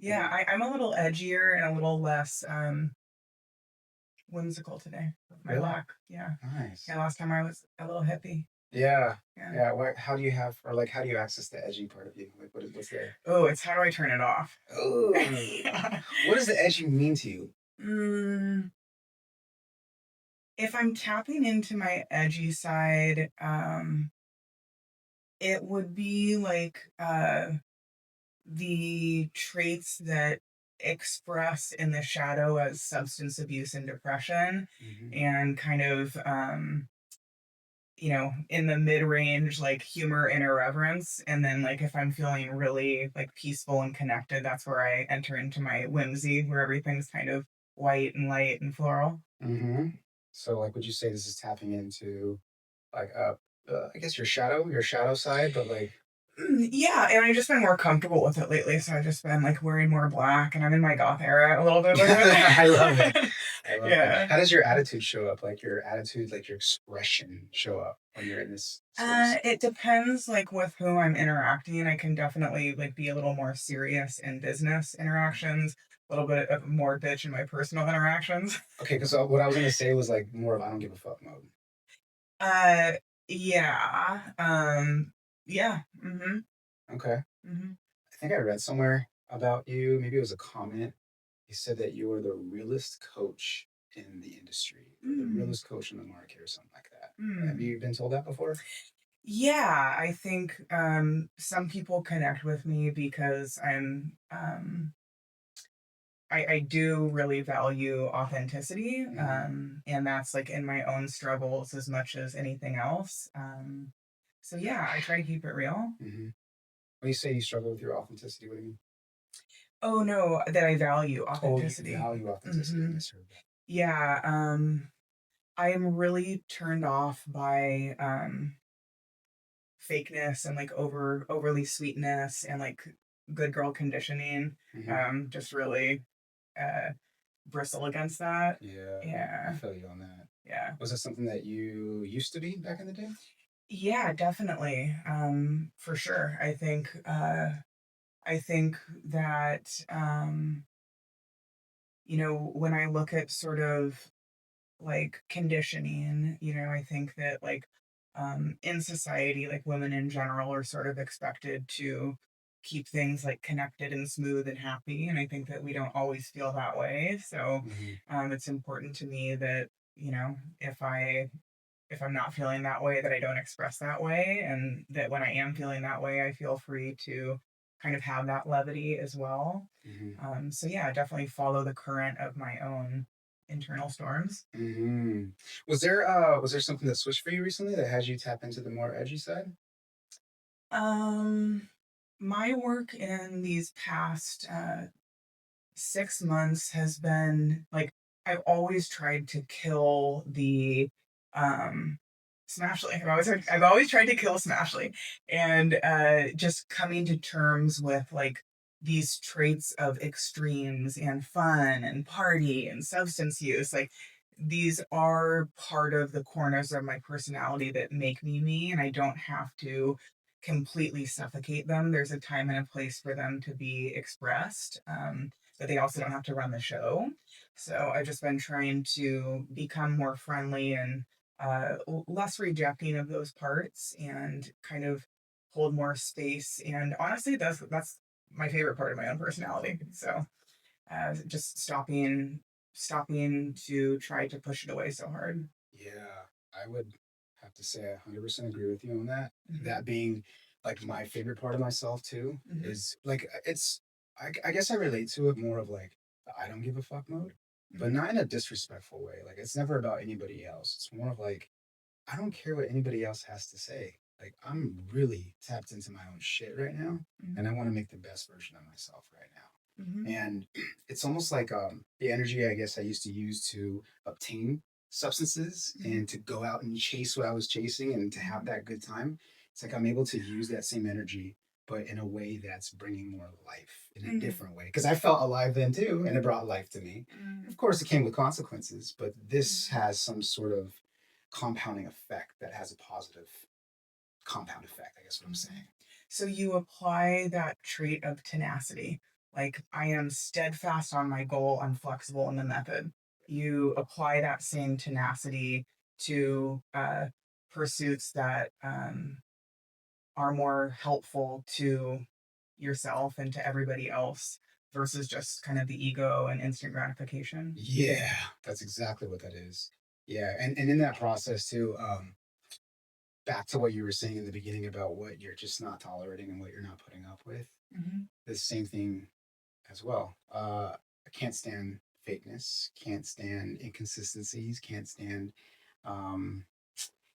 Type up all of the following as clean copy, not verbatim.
Yeah, I'm a little edgier and a little less whimsical today with my Really? look. Yeah. Nice. Yeah, last time I was a little hippie. Yeah. Yeah. Yeah. What, how do you have, or like, how do you access the edgy part of you? Like, what's there? Oh, it's how do I turn it off? Oh, Yeah. what does the edgy mean to you? Mm, if I'm tapping into my edgy side, it would be like the traits that express in the shadow as substance abuse and depression, Hmm. and kind of in the mid-range, like humor and irreverence. And then like if I'm feeling really like peaceful and connected, that's where I enter into my whimsy, where everything's kind of white and light and floral. Hmm. So, like, would you say this is tapping into like I guess your shadow side, but like, Yeah, and I've just been more comfortable with it lately, so I've just been like wearing more black, and I'm in my goth era a little bit with I love it. it. I love it. Yeah. How does your attitude show up? Like your attitude, like your expression show up when you're in this space? It depends, like, with who I'm interacting. I can definitely, like, be a little more serious in business interactions, a little bit of more bitch in my personal interactions. Okay, because what I was gonna say was like more of I don't give a fuck mode. Uh, yeah, yeah, mhm, Okay. mhm. I think I read somewhere about you. Maybe it was a comment. You said that you were the realest coach in the industry, or the Mm, realest coach in the market, or something like that. Have mm. you been told that before? Yeah, I think, some people connect with me because I do really value authenticity, Hmm. and that's, like, in my own struggles as much as anything else, so yeah, I try to keep it real. Hmm. When you say you struggle with your authenticity, what do you mean? Oh, no, that I value Oh, you authenticity. value authenticity. I Mhm. misheard that. Yeah, I am really turned off by, fakeness and, like, overly sweetness and, like, good girl conditioning, Hmm. just really, uh, bristle against that. Yeah, I Yeah, feel you on that. yeah. Was it something that you used to be back in the day? Yeah, definitely, for sure. I think that, when I look at sort of like conditioning, I think that like in society, like women in general are sort of expected to keep things like connected and smooth and happy. And I think that we don't always feel that way. So Hmm. it's important to me that, if I'm not feeling that way, that I don't express that way. And that when I am feeling that way, I feel free to kind of have that levity as well. Hmm. So yeah, definitely follow the current of my own internal storms. Hmm. Was there something that switched for you recently that had you tap into the more edgy side? Um, my work in these past 6 months has been like I've always tried to kill the Smashly. I've always tried to kill Smashly, and just coming to terms with like these traits of extremes and fun and party and substance use. Like these are part of the corners of my personality that make me me, and I don't have to completely suffocate them. There's a time and a place for them to be expressed. But they also don't have to run the show. So I've just been trying to become more friendly and less rejecting of those parts and kind of hold more space. And honestly, that's my favorite part of my own personality. So just stopping to try to push it away so hard. Yeah, I would have to say I 100% agree with you on that. Hmm. That being like my favorite part of myself too Hmm. is like I guess I relate to it more of like the I don't give a fuck mode, but Hmm. not in a disrespectful way. Like it's never about anybody else. It's more of like I don't care what anybody else has to say. Like I'm really tapped into my own shit right now, and I Hmm. want to make the best version of myself right now. Hmm. And it's almost like the energy I guess I used to use to obtain substances Hmm. and to go out and chase what I was chasing and to have Hmm. that good time. It's like I'm able to use that same energy, but in a way that's bringing more life in a Hmm. different way. Because I felt alive then too, and it brought life to me. Hmm. Of course, it came with consequences, but this Hmm. has some sort of compounding effect that has a positive compound effect. I guess what I'm Hmm. saying. So you apply that trait of tenacity. Like, I am steadfast on my goal, I'm flexible in the method. You apply that same tenacity to pursuits that are more helpful to yourself and to everybody else versus just kind of the ego and instant gratification. Yeah, that's exactly what that is. Yeah, and in that process too, back to what you were saying in the beginning about what you're just not tolerating and what you're not putting up with. Hmm. The same thing as well. I can't stand fakeness, can't stand inconsistencies, can't stand, um,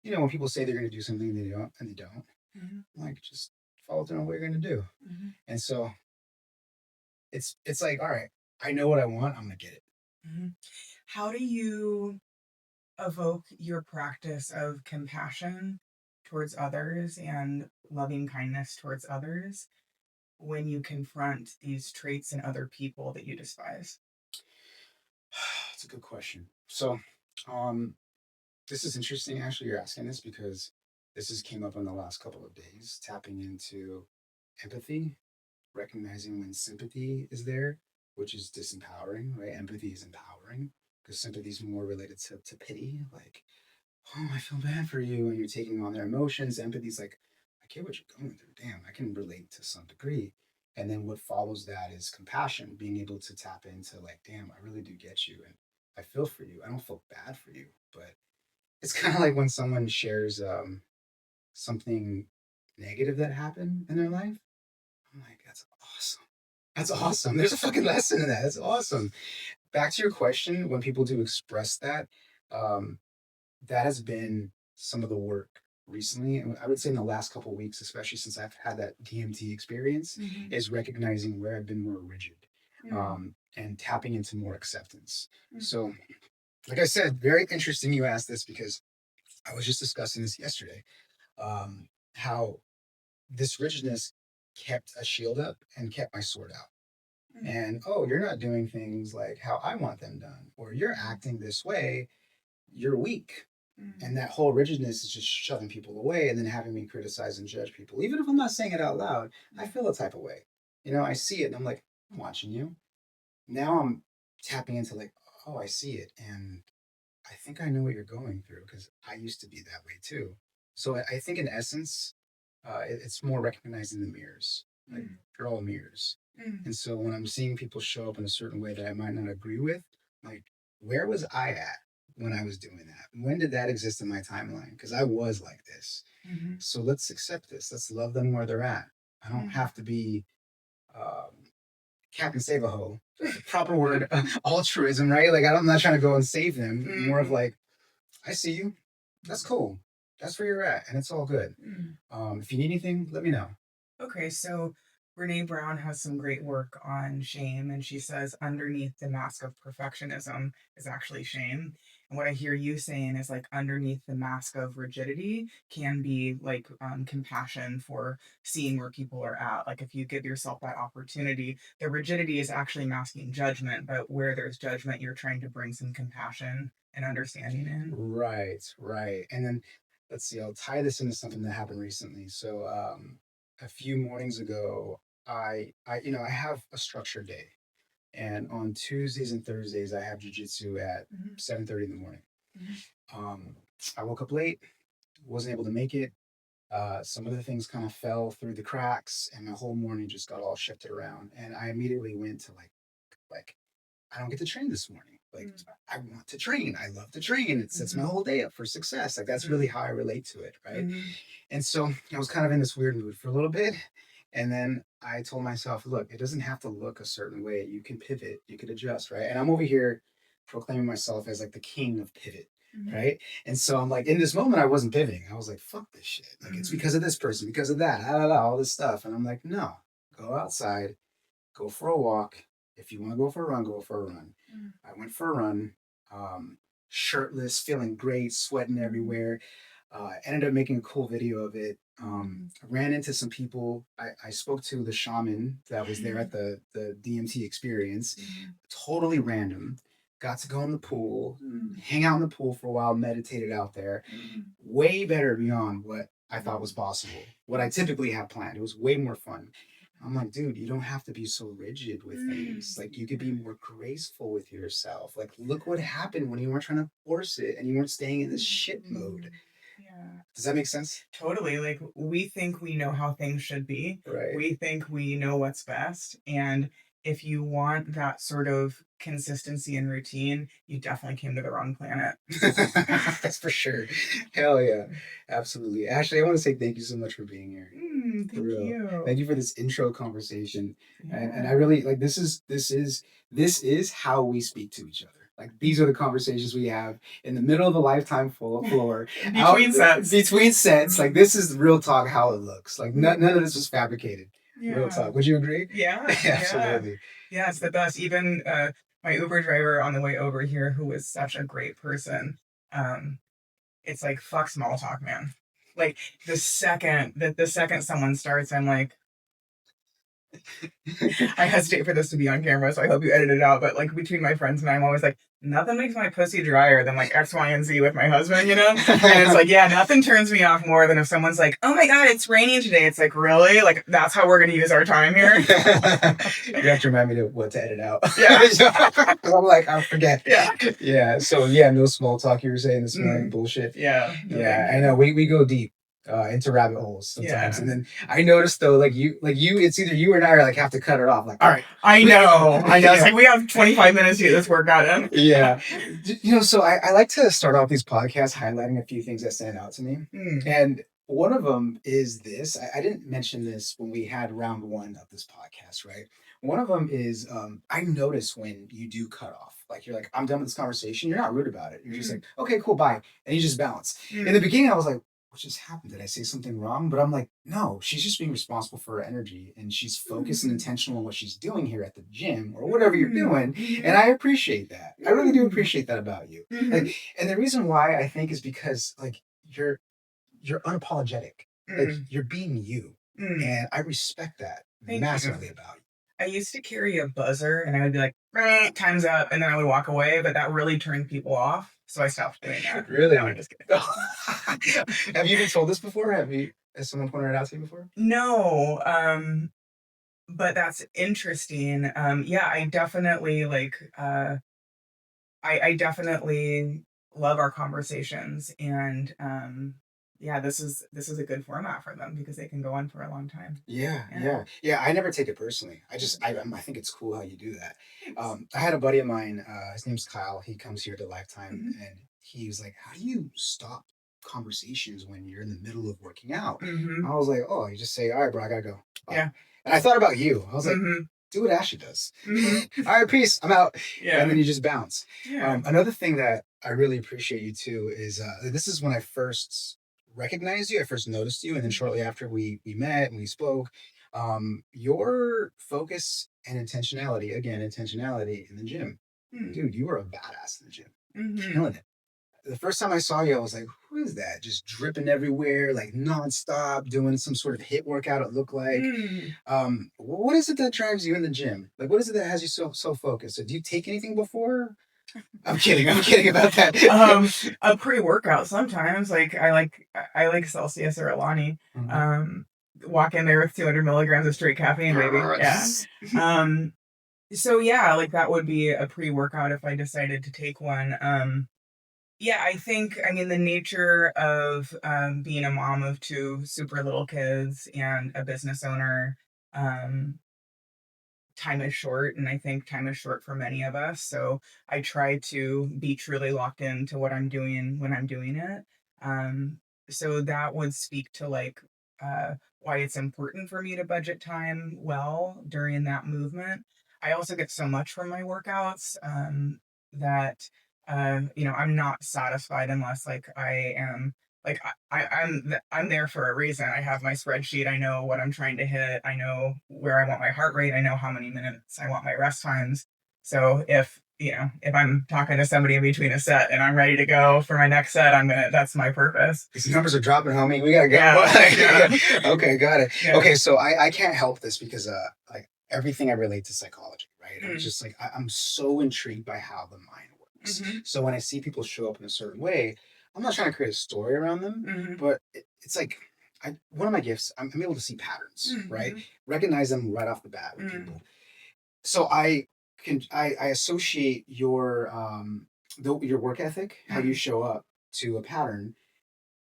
when people say they're going to do something they don't and they don't. Hmm. Like, just follow through on what you're going to do. Hmm. And so it's like, all right, I know what I want. I'm going to get it. Hmm. How do you evoke your practice of compassion towards others and loving kindness towards others when you confront these traits in other people that you despise? It's a good question. So, um, this is interesting. Actually, you're asking this because this has came up in the last couple of days. Tapping into empathy, recognizing when sympathy is there, which is disempowering, right? Empathy is empowering because sympathy is more related to pity. Like, oh, I feel bad for you, and you're taking on their emotions. Empathy is like, I get what you're going through. Damn, I can relate to some degree. And then what follows that is compassion, being able to tap into like, damn, I really do get you, and I feel for you. I don't feel bad for you, but it's kind of like when someone shares something negative that happened in their life. I'm like, that's awesome. That's awesome. There's a fucking lesson in that. That's awesome. Back to your question, when people do express that, um, that has been some of the work recently. And I would say in the last couple of weeks, especially since I've had that DMT experience, Mhm. is recognizing where I've been more rigid, Mm, and tapping into more acceptance. mm, So, like I said, very interesting you asked this because I was just discussing this yesterday. How this rigidness kept a shield up and kept my sword out. mm, And oh, you're not doing things like how I want them done, or you're mm, acting this way, you're weak. mm, And that whole rigidness is just shoving people away and then having me criticize and judge people. Even if I'm not saying it out loud, I mm, feel a type of way. I see it and I'm like, I'm watching you. Now I'm tapping into like, oh, I see it. And I think I know what you're going through because I used to be that way too. So I think in essence, it's more recognizing the mirrors. Like, mm, they're all mirrors. mm, And so when I'm seeing people show up in a certain way that I might not agree with, like, where was I at when I was doing that? When did that exist in my timeline? Because I was like this. mhm, So let's accept this. Let's love them where they're at. I don't mm, have to be Captain Save a Ho, proper word, altruism, right? Like, I'm not trying to go and save them. More of mm, like, I see you. That's cool. That's where you're at, and it's all good. mm. If you need anything, let me know. Okay, so Brene Brown has some great work on shame, and she says underneath the mask of perfectionism is actually shame. And what I hear you saying is like underneath the mask of rigidity can be like compassion for seeing where people are at. Like if you give yourself that opportunity, the rigidity is actually masking judgment, but where there's judgment, you're trying to bring some compassion and understanding in. Right, right. And then let's see, I'll tie this into something that happened recently. So a few mornings ago, I have a structured day. And on Tuesdays and Thursdays, I have jujitsu at Mhm, 7:30 in the morning. mhm, Um, I woke up late, wasn't able to make it. Some of the things kind of fell through the cracks, and my whole morning just got all shifted around. And I immediately went to like I don't get to train this morning. Like, mm, I want to train. I love to train. It sets my mhm, whole day up for success. Like, that's really mhm, how I relate to it, right? mhm, And so I was kind of in this weird mood for a little bit. And then I told myself, look, it doesn't have to look a certain way. You can pivot, you could adjust, right? And I'm over here proclaiming myself as like the king of pivot, mhm, right? And so I'm like, in this moment, I wasn't pivoting. I was like, fuck this shit. Like, it's mhm, because of this person, because of that, all this stuff. And I'm like, no, go outside, go for a walk. If you want to go for a run, go for a run. mhm, I went for a run, um, shirtless, feeling great, sweating mhm. everywhere. Ended up making a cool video of it. Mm. I ran into some people. I spoke to the shaman that was there at the DMT experience. Mhm, Totally random. Got to go in the pool, mm, hang out in the pool for a while, meditated out there. mm, Way better beyond what I thought mm, was possible, what I typically have planned. It was way more fun. I'm like, dude, you don't have to be so rigid with things. Like, you could be more graceful with yourself. Like, look what happened when you weren't trying to force it and you weren't staying in this shit mode. Yeah. Does that make sense? Totally. Like we think we know how things should be. Right. We think we know what's best. And if you want that sort of consistency and routine, you definitely came to the wrong planet. That's for sure. Hell yeah. Absolutely. Ashley, I want to say thank you so much for being here. For Thank real. you. Thank you for this intro conversation. And I Yeah. really like this is how we speak to each other. Like, these are the conversations we have in the middle of the lifetime floor. Between sets. Between sets. Like, this is real talk how it looks. Like, none of this was fabricated. Real Yeah. talk. Would you agree? Yeah. Absolutely. Yeah, it's the best. Even my Uber driver on the way over here, who was such a great person, it's like fuck small talk, man. Like the second someone starts, I'm like, I hesitate for this to be on camera, so I hope you edit it out. But like between my friends and I, I'm always like, nothing makes my pussy drier than like X, Y, and Z with my husband, you know? And it's like, yeah, nothing turns me off more than if someone's like, oh my God, it's raining today. It's like, really? Like, that's how we're going to use our time here? You have to remind me what to edit out. Yeah. Because I'm like, I forget. Yeah. Yeah. So, yeah, no small talk you were saying this morning. Bullshit. Yeah. Yeah, I know. We go deep into rabbit holes sometimes. Yeah. And then I noticed, though, like you, it's either you or I are like have to cut it off. Like, all right. I know. Yeah. It's like we have 25 minutes to get this workout in. Yeah. So I like to start off these podcasts highlighting a few things that stand out to me. And one of them is this. I didn't mention this when we had round one of this podcast, right? One of them is I notice when you do cut off. Like, you're like, I'm done with this conversation. You're not rude about it. You're just like, okay, cool, bye. And you just bounce. In the beginning, I was like, what just happened? Did I say something wrong? But I'm like, no, she's just being responsible for her energy, and she's focused and intentional on what she's doing here at the gym or whatever you're doing. And I appreciate that. I really do appreciate that about you. Like, and the reason why I think is because like you're unapologetic. Like, you're being you. And I respect that massively about you. I used to carry a buzzer and I would be like, time's up, and then I would walk away, but that really turned people off. So I stopped doing that. Really? No, I'm just kidding. Have you been told this before? Has someone pointed it out to you before? No. But that's interesting. Yeah, I definitely like I definitely love our conversations, and yeah, this is a good format for them because they can go on for a long time. Yeah. I never take it personally. I think it's cool how you do that. I had a buddy of mine. His name's Kyle. He comes here to Lifetime, and he was like, "How do you stop conversations when you're in the middle of working out?" I was like, "Oh, you just say, all right, bro, I gotta go." Bye. Yeah. And I thought about you. I was like, do what Ashley does. All right, peace. I'm out. Yeah. And then you just bounce. Yeah. Another thing that I really appreciate you too is this is when I first recognized you. I first noticed you, and then shortly after we met and we spoke, your focus and intentionality in the gym. Dude, you were a badass in the gym. Killing it. The first time I saw you, I was like, who is that? Just dripping everywhere, like nonstop, doing some sort of HIIT workout, it looked like. What is it that drives you in the gym? Like, what is it that has you so focused? So do you take anything before? I'm kidding about that. A pre-workout sometimes. Like I like Celsius or Alani. Walk in there with 200 milligrams of straight caffeine, baby. Yeah. So yeah, like that would be a pre-workout if I decided to take one. Yeah, I mean, the nature of being a mom of two super little kids and a business owner, um, time is short, and I think time is short for many of us. So I try to be truly locked into what I'm doing when I'm doing it. So that would speak to like why it's important for me to budget time well during that movement. I also get so much from my workouts that I'm not satisfied unless like I am like I'm there for a reason. I have my spreadsheet. I know what I'm trying to hit. I know where I want my heart rate. I know how many minutes I want my rest times. So if I'm talking to somebody in between a set and I'm ready to go for my next set, that's my purpose. These numbers are dropping, homie. We gotta go. Yeah. Okay, got it. Yeah. Okay, so I can't help this because like everything I relate to psychology, right? I'm just like I'm so intrigued by how the mind works. So when I see people show up in a certain way, I'm not trying to create a story around them, but it's like one of my gifts, I'm able to see patterns, right? Mhm. Recognize them right off the bat with Mm. people. So I associate your work ethic, how you Mm. show up, to a pattern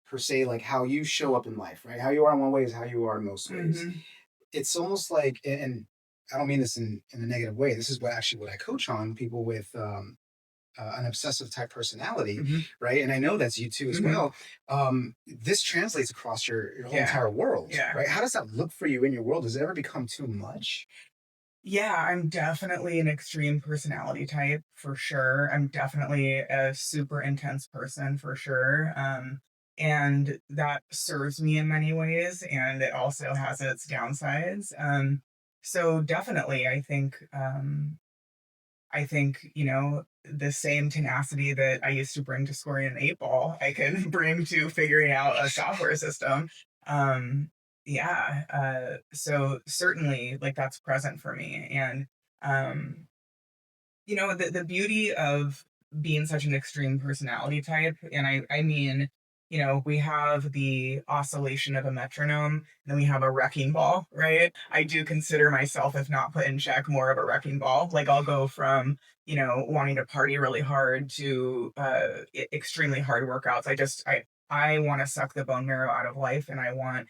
per se, like how you show up in life, right? How you are in one way is how you are in most ways. Mhm. It's almost like, and I don't mean this in a negative way. This is what I coach on people with an obsessive type personality, Mhm. right? And I know that's you too as Mhm. well. This translates across your whole Yeah. entire world, Yeah. right? How does that look for you in your world? Does it ever become too much? Yeah, I'm definitely an extreme personality type for sure. I'm definitely a super intense person for sure. And that serves me in many ways, and it also has its downsides. So definitely, I think, the same tenacity that I used to bring to scoring an 8 ball, I can bring to figuring out a software system. Um, yeah, so certainly, like, that's present for me, and, um, the beauty of being such an extreme personality type, and I mean, we have the oscillation of a metronome, then we have a wrecking ball, right? I do consider myself, if not put in check, more of a wrecking ball. Like I'll go from, wanting to party really hard to extremely hard workouts. I want to suck the bone marrow out of life, and I want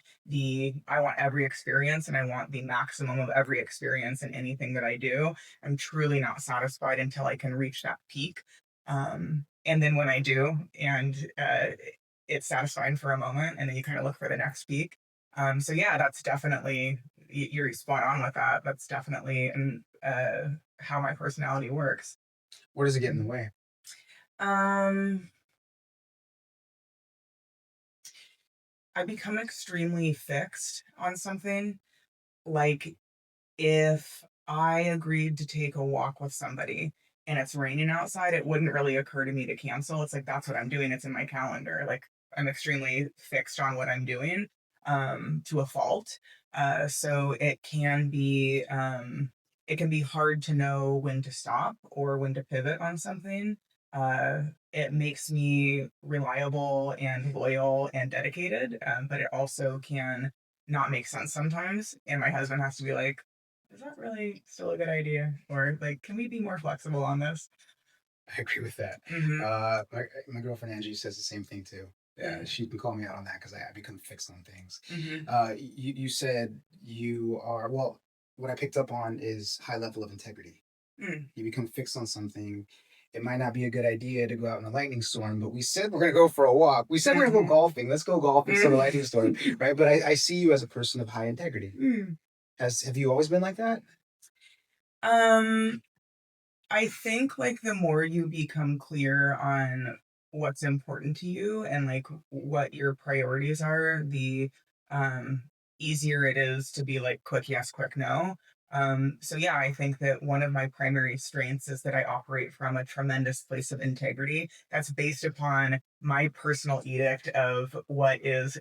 every experience, and I want the maximum of every experience in anything that I do. I'm truly not satisfied until I can reach that peak. And then when I do, and it's satisfying for a moment, and then you kind of look for the next peak. So yeah, that's definitely you're spot on with that. That's definitely how my personality works. Where does it get in the Mhm. way? Um, I become extremely fixed on something. Like if I agreed to take a walk with somebody and it's raining outside, it wouldn't really occur to me to cancel. It's like that's what I'm doing. It's in my calendar. Like I'm extremely fixed on what I'm doing to a fault. So it can be hard to know when to stop or when to pivot on something. It makes me reliable and loyal and dedicated, but it also can not make sense sometimes. And my husband has to be like, is that really still a good idea? Or like, can we be more flexible on this? I agree with that. Mhm. My girlfriend Angie says the same thing too. Yeah, Mm. she can call me out on that because I become fixed on things. Mhm. You said you are, well. What I picked up on is high level of integrity. Mm. You become fixed on something. It might not be a good idea to go out in a lightning storm, but we said we're going to go for a walk. We said we're going to go Mhm. golfing. Let's go golfing instead of a lightning storm, Mm. right? But I see you as a person of high integrity. Mm. Have you always been like that? Um, I think like the more you become clear on what's important to you and like what your priorities are, the um easier it is to be like quick yes, quick no. So yeah, I think that one of my primary strengths is that I operate from a tremendous place of integrity that's based upon my personal edict of what is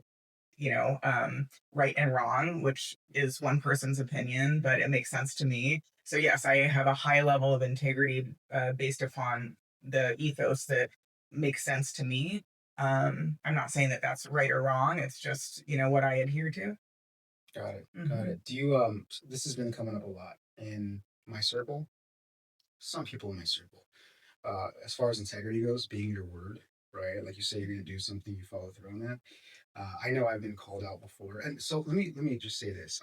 right and wrong, which is one person's opinion, but it makes sense to me. So, yes, I have a high level of integrity based upon the ethos that makes sense to me. I'm not saying that that's right or wrong. It's just, what I adhere to. Got it. Got Hmm. it. Do you this has been coming up a lot in my circle. Some people in my circle. As far as integrity goes, being your word, right? Like you say you're gonna do something, you follow through on that. I know I've been called out before. And so let me just say this.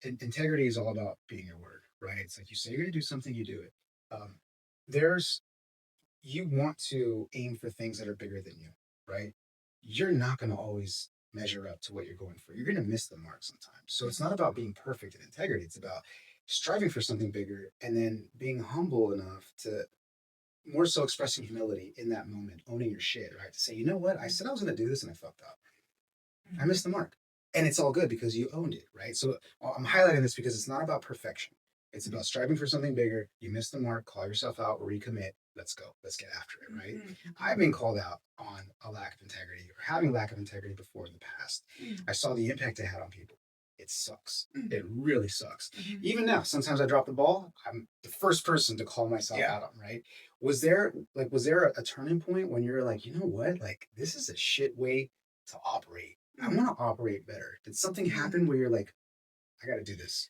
Integrity is all about being your word, right? It's like you say you're gonna do something, you do it. Um, there's you want to aim for things that are bigger than you, right? You're not going to always measure up to what you're going for. You're going to miss the mark sometimes. So it's not about being perfect in integrity. It's about striving for something bigger and then being humble enough to more so expressing humility in that moment, owning your shit, right? To say, you know what? I said I was going to do this and I fucked up. I Hmm. missed the mark. And it's all good because you owned it, right? So I'm highlighting this because it's not about perfection. It's about striving for something bigger. You missed the mark, call yourself out, recommit. Let's go. Let's get after it, right? I've been called out on a lack of integrity or having lack of integrity before in the past. I saw the impact it had on people. It sucks. It really sucks. Hmm. Even now, sometimes I drop the ball. I'm the first person to call myself Yeah. out on, right? Was there a turning point when you're like, you know what? Like, this is a shit way to operate. I Mhm. want to operate better. Did something Mhm. happen where you're like, I got to do this?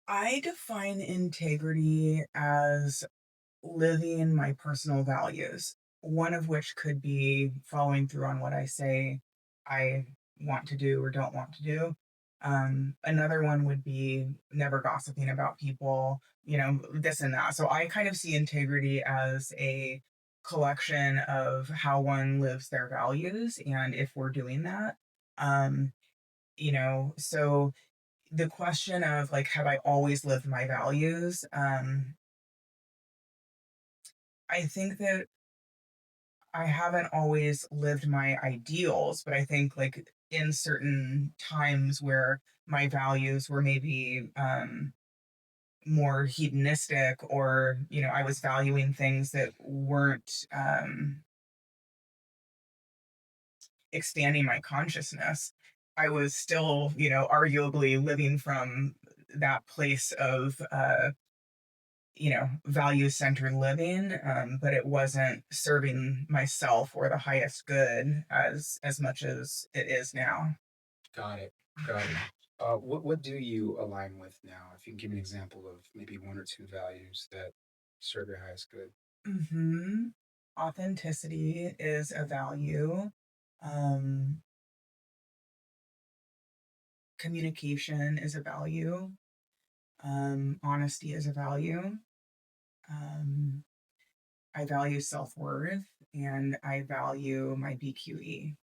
I define integrity as living my personal values, one of which could be following through on what I say I want to do or don't want to do. Another one would be never gossiping about people, this and that. So I kind of see integrity as a collection of how one lives their values and if we're doing that. Um, so the question of like, have I always lived my values? I think that I haven't always lived my ideals, but I think like in certain times where my values were maybe more hedonistic or, I was valuing things that weren't expanding my consciousness, I was still, arguably living from that place of value centered living, but it wasn't serving myself or the highest good as much as it is now. Got it. Got it. What do you align with now? If you can give me an example of maybe one or two values that serve your highest good. Hmm. Authenticity is a value. Um, Communication is a value. Honesty is a value. Um, I value self worth and I value my BQE.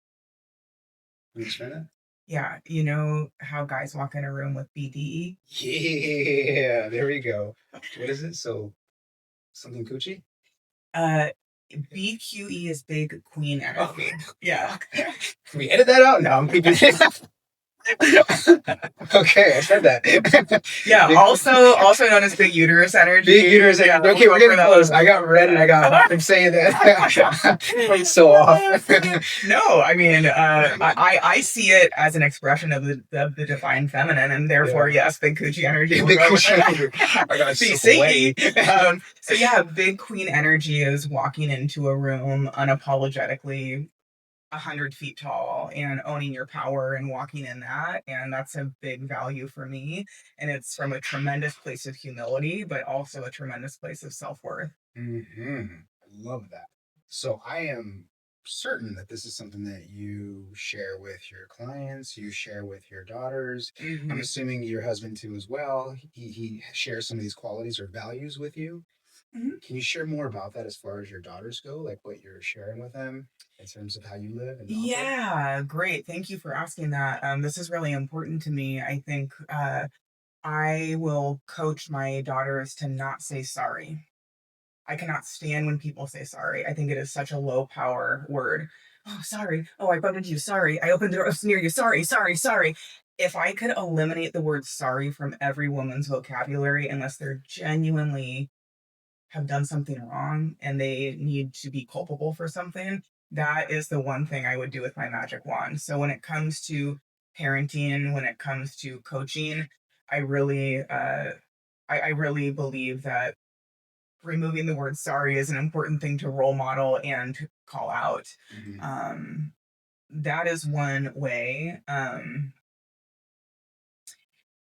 Can you explain that? Yeah, you know how guys walk in a room with BDE? Yeah, there we go. What is it? So something coochie? Uh, BQE is big queen Oh, energy. Yeah. can we edit that out? No, I'm keeping it. Okay, I said that. Yeah, Big, also known as big uterus energy. big uterus. Yeah, Okay, we'll we're go for getting that close. one. I got red and I got hot. I'm saying that. It's so off. No, I mean, I see it as an expression of the divine feminine, and therefore, Yeah. yes, big coochie energy. We'll Big go with cushion. it. I got Be sweaty. sneaky. So yeah, big queen energy is walking into a room unapologetically 100 feet tall and owning your power and walking in that. And that's a big value for me. And it's from a tremendous place of humility, but also a tremendous place of self worth. I love that. So I am certain that this is something that you share with your clients, you share with your daughters. I'm Hmm. assuming your husband too as well. He shares some of these qualities or values with you. Hmm. Can you share more about that as far as your daughters go, like what you're sharing with them in terms of how you live and operate? Yeah, great. Thank you for asking that. This is really important to me. I think I will coach my daughters to not say sorry. I cannot stand when people say sorry. I think it is such a low power word. Oh, sorry. Oh, I bumped into you. Sorry. I opened the door near you. Sorry, sorry, sorry. If I could eliminate the word sorry from every woman's vocabulary, unless they're genuinely have done something wrong and they need to be culpable for something, that is the one thing I would do with my magic wand. So when it comes to parenting, when it comes to coaching, I really, I really believe that removing the word sorry is an important thing to role model and to call out. Hmm. Um, that is one way.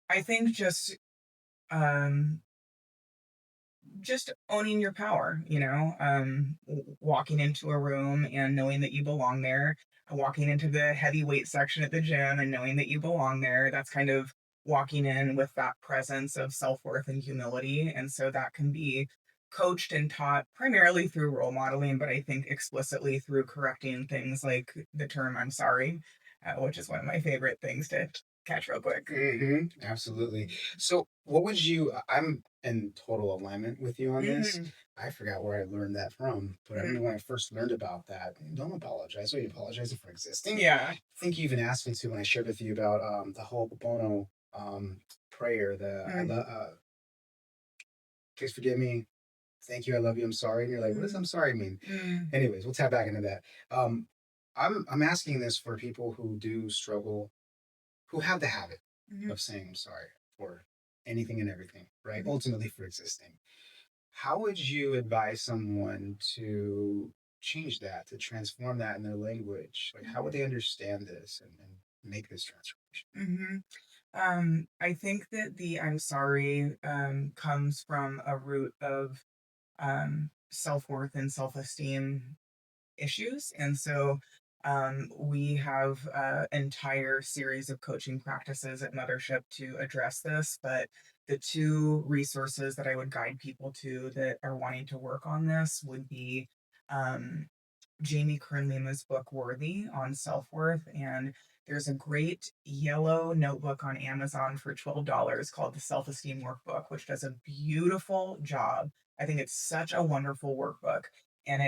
I think um, just owning your power, walking into a room and knowing that you belong there, walking into the heavyweight section at the gym and knowing that you belong there. That's kind of walking in with that presence of self worth and humility. And so that can be coached and taught primarily through role modeling, but I think explicitly through correcting things like the term I'm sorry, which is one of my favorite things to catch real quick. Absolutely. So, what would you? I'm in total alignment with you on this. Hmm. I forgot where I learned that from, but I remember when I first learned about that. Don't apologize. Are you apologizing for existing? Yeah. I think you even asked me to when I shared with you about the whole Bono prayer. The I Mm, love. Please forgive me. Thank you. I love you. I'm sorry. And you're like, what does mm, I'm sorry mean? mm, Anyways, we'll tap back into that. I'm asking this for people who do struggle, who have the habit mhm, of saying I'm sorry for anything and everything, right? mhm. Ultimately for existing. How would you advise someone to change that, to transform that in their language? Like, how would they understand this and make this transformation? Mhm. I think that the "I'm sorry" comes from a root of, self-worth and self-esteem issues. And so we have an entire series of coaching practices at Mothership to address this. But the two resources that I would guide people to that are wanting to work on this would be um, Jamie Kern Lima's book Worthy on self worth. And there's a great yellow notebook on Amazon for $12 called the Self Esteem Workbook, which does a beautiful job. I think it's such a wonderful workbook. And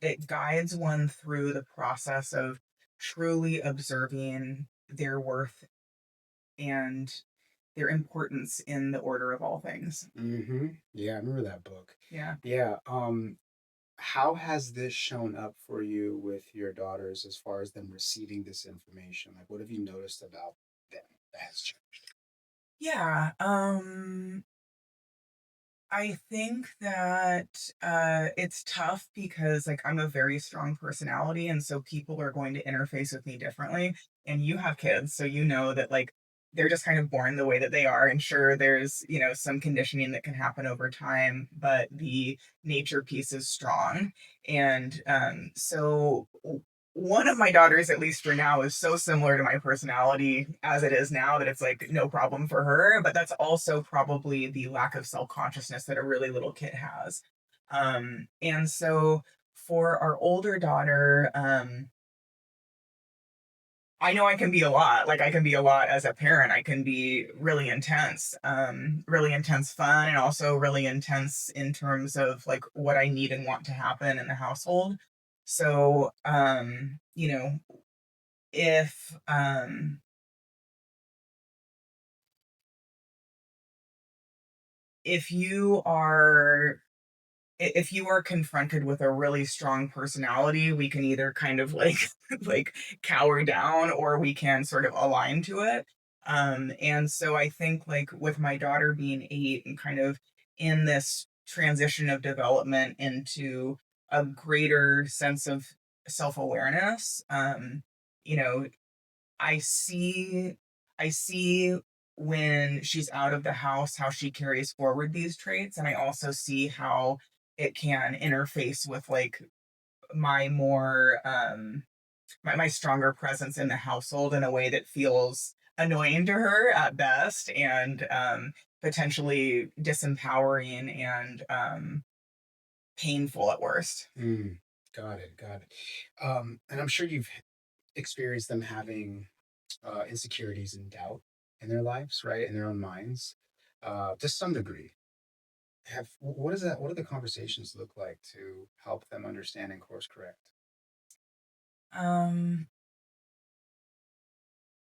it guides one through the process of truly observing their worth and their importance in the order of all things. Yeah, I remember that book. Yeah. Yeah. How has this shown up for you with your daughters as far as them receiving this information? Like, what have you noticed about them that has changed? Yeah. I think that it's tough because like I'm a very strong personality, and so people are going to interface with me differently. And you have kids, so you know that like they're just kind of born the way that they are. And sure, there's some conditioning that can happen over time, but the nature piece is strong. And one of my daughters, at least for now, is so similar to my personality as it is now that it's like no problem for her. But that's also probably the lack of self consciousness that a really little kid has. And so for our older daughter, I know I can be a lot. Like I can be a lot as a parent. I can be really intense fun, and also really intense in terms of like what I need and want to happen in the household. So, if if you are if you are confronted with a really strong personality, we can either kind of like like cower down, or we can sort of align to it. And so I think like with my daughter being 8 and kind of in this transition of development into a greater sense of self-awareness, you know, I see I see when she's out of the house how she carries forward these traits, and I also see how it can interface with like my more my stronger presence in the household in a way that feels annoying to her at best, and potentially disempowering and painful at worst. Mm, got it. Got it. And I'm sure you've experienced them having insecurities and doubt in their lives, right? In their own minds, to some degree. What is that? What do the conversations look like to help them understand and course correct? um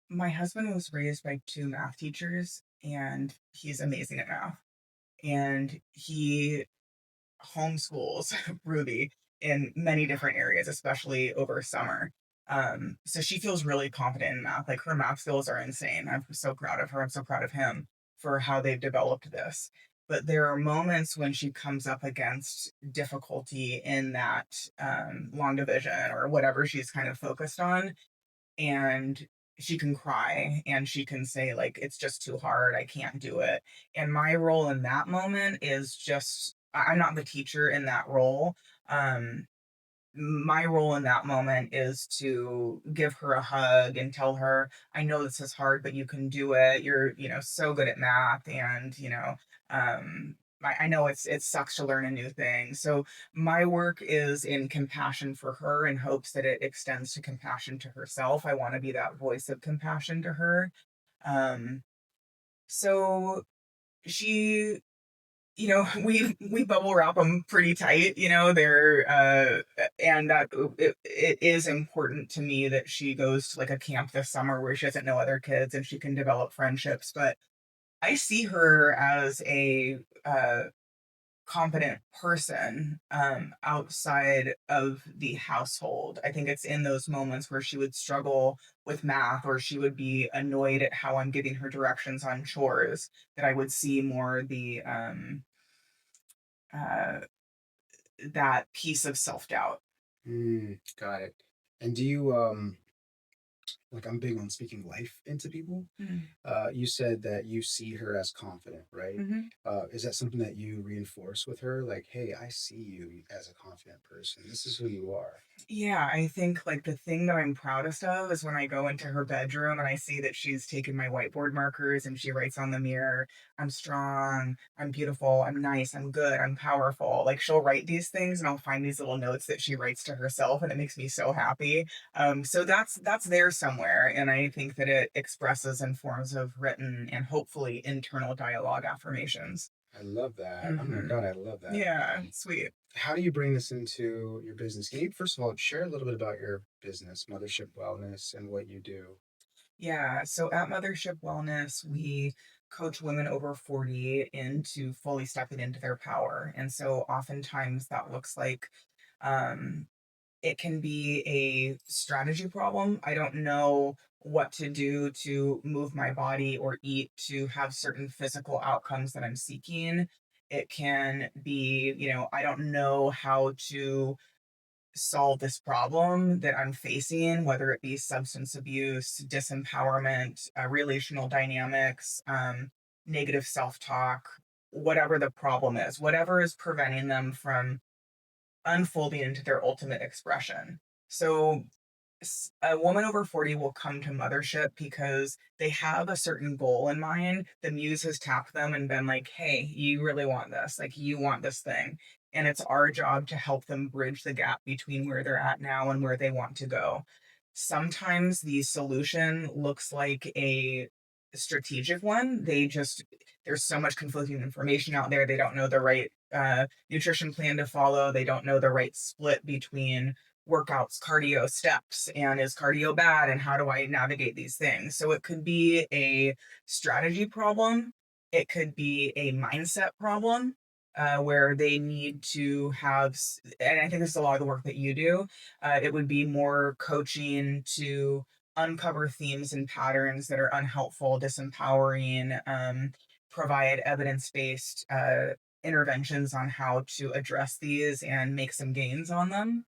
my husband was raised by two math teachers, and he's amazing at math, and he homeschools Ruby in many different areas, especially over summer. So she feels really confident in math. Like her math skills are insane. I'm so proud of her. I'm so proud of him for how they've developed this. But there are moments when she comes up against difficulty in that long division or whatever she's kind of focused on, and she can cry and she can say like it's just too hard, I can't do it. And my role in that moment is just I'm not the teacher in that role. um my role in that moment is to give her a hug and tell her, I know this is hard, but you can do it. You're, so good at math. And, I know it sucks to learn a new thing. So my work is in compassion for her in hopes that it extends to compassion to herself. I want to be that voice of compassion to her. Um, so she we bubble wrap them pretty tight, they're and that it is important to me that she goes to like a camp this summer where she doesn't know other kids and she can develop friendships. But I see her as a competent person outside of the household. I think it's in those moments where she would struggle with math, or she would be annoyed at how I'm giving her directions on chores, that I would see more uh, that piece of self doubt. Got it. And do you like I'm big on speaking life into people. Mm. You said that you see her as confident, right? Mhm. Is that something that you reinforce with her? Like, hey, I see you as a confident person. This is who you are. Yeah, I think, like, the thing that I'm proudest of is when I go into her bedroom and I see that she's taken my whiteboard markers and she writes on the mirror, "I'm strong, I'm beautiful, I'm nice, I'm good, I'm powerful." Like, she'll write these things, and I'll find these little notes that she writes to herself, and it makes me so happy. So that's there somewhere, and I think that it expresses in forms of written and hopefully internal dialogue affirmations. I love that. Oh my Mhm. God, I love that. Yeah, sweet. How do you bring this into your business? Can you, first of all, share a little bit about your business, Mothership Wellness, and what you do? Yeah, so at Mothership Wellness, we coach women over 40 into fully stepping into their power. And so oftentimes that looks like um, it can be a strategy problem. I don't know what to do to move my body or eat to have certain physical outcomes that I'm seeking. It can be, I don't know how to solve this problem that I'm facing, whether it be substance abuse, disempowerment, relational dynamics, negative self talk, whatever the problem is, whatever is preventing them from unfolding into their ultimate expression. So, a woman over 40 will come to Mothership because they have a certain goal in mind. The muse has tapped them and been like, hey, you really want this. Like, you want this thing. And it's our job to help them bridge the gap between where they're at now and where they want to go. Sometimes the solution looks like a strategic one. There's so much conflicting information out there. They don't know the right nutrition plan to follow. They don't know the right split between workouts, cardio, steps, and is cardio bad, and how do I navigate these things? So it could be a strategy problem, it could be a mindset problem. Where they need to and I think this is a lot of the work that you do. It would be more coaching to uncover themes and patterns that are unhelpful, disempowering, provide evidence based interventions on how to address these and make some gains on them.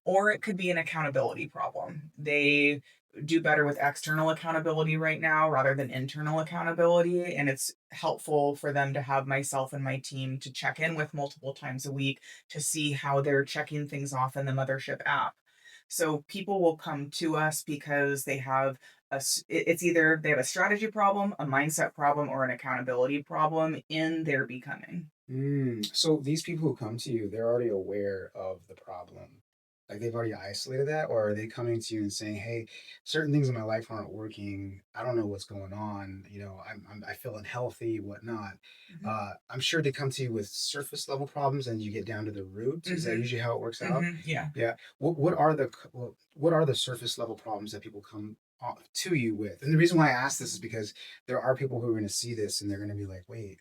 Or it could be an accountability problem. They do better with external accountability right now rather than internal accountability. And it's helpful for them to have myself and my team to check in with multiple times a week to see how they're checking things off in the Mothership app. So people will come to us because they have it's either they have a strategy problem, a mindset problem, or an accountability problem in their becoming. So these people who come to you, they're already aware of the problem. Like they've already isolated that, or are they coming to you and saying, "Hey, certain things in my life aren't working. I don't know what's going on. I feel unhealthy, whatnot." Mhm. I'm sure they come to you with surface level problems, and you get down to the root. Is that Mhm. usually how it works out? Mhm. Yeah. Yeah. What are the surface level problems that people come to you with? And the reason why I ask this is because there are people who are going to see this and they're going to be like, "Wait,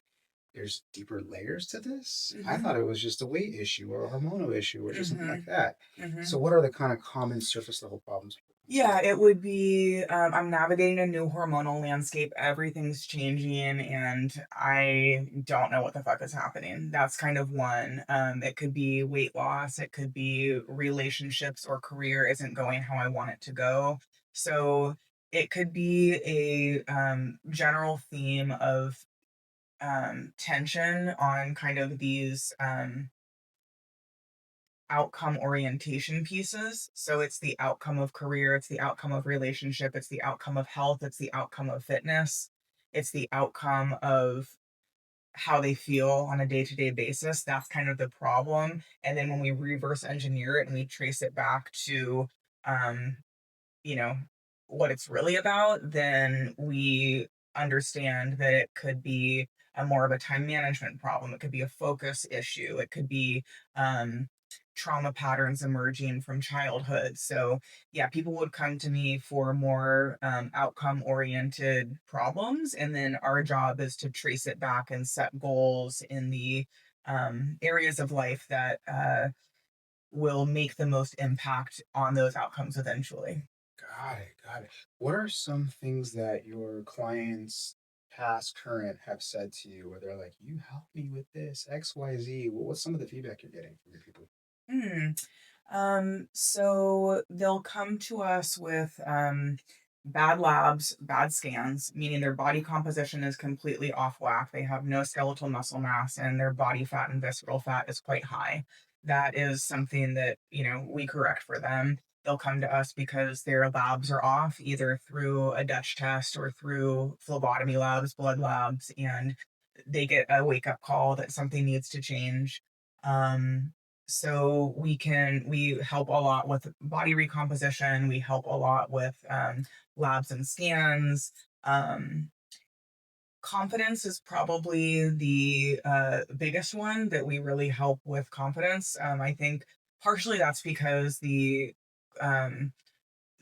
there's deeper layers to this? I Mhm. thought it was just a weight issue or a hormonal issue or just something like Mhm. that." So, Mhm. what are the kind of common surface level problems people come to you Yeah, with? it would be, I'm navigating a new hormonal landscape, everything's changing, and I don't know what the fuck is happening. That's kind of one. It could be weight loss, it could be relationships or career isn't going how I want it to go. So, it could be a, general theme of, tension on kind of these, outcome orientation pieces. So it's the outcome of career, it's the outcome of relationship, it's the outcome of health, it's the outcome of fitness, it's the outcome of how they feel on a day-to-day basis. That's kind of the problem. And then when we reverse engineer it and we trace it back to um you know, what it's really about, then we understand that it could be a more of a time management problem. It could be a focus issue. It could be trauma patterns emerging from childhood. So, yeah, people would come to me for more outcome oriented problems. And then our job is to trace it back and set goals in the areas of life that will make the most impact on those outcomes eventually. Got it. Got it. What are some things that your clients, past, current, have said to you where they're like, "You helped me with this XYZ"? What's some of the feedback you're getting from your people? Hmm. So they'll come to us with bad labs, bad scans, meaning their body composition is completely off whack. They have no skeletal muscle mass and their body fat and visceral fat is quite high. That is something that, we correct for them. They'll come to us because their labs are off, either through a Dutch test or through phlebotomy labs, blood labs, and they get a wake up call that something needs to change. Um, so we help a lot with body recomposition. We help a lot with labs and scans. Um, Confidence is probably the biggest one that we really help with confidence. I think partially that's because um,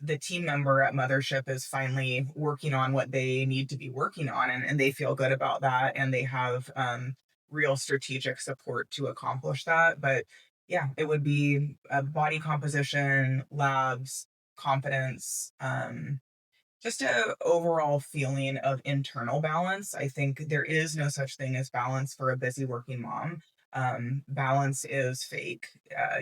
the team member at Mothership is finally working on what they need to be working on, and they feel good about that, and they have real strategic support to accomplish that. But yeah, it would be body composition, labs, confidence, just a overall feeling of internal balance. I think there is no such thing as balance for a busy working mom. Balance is fake.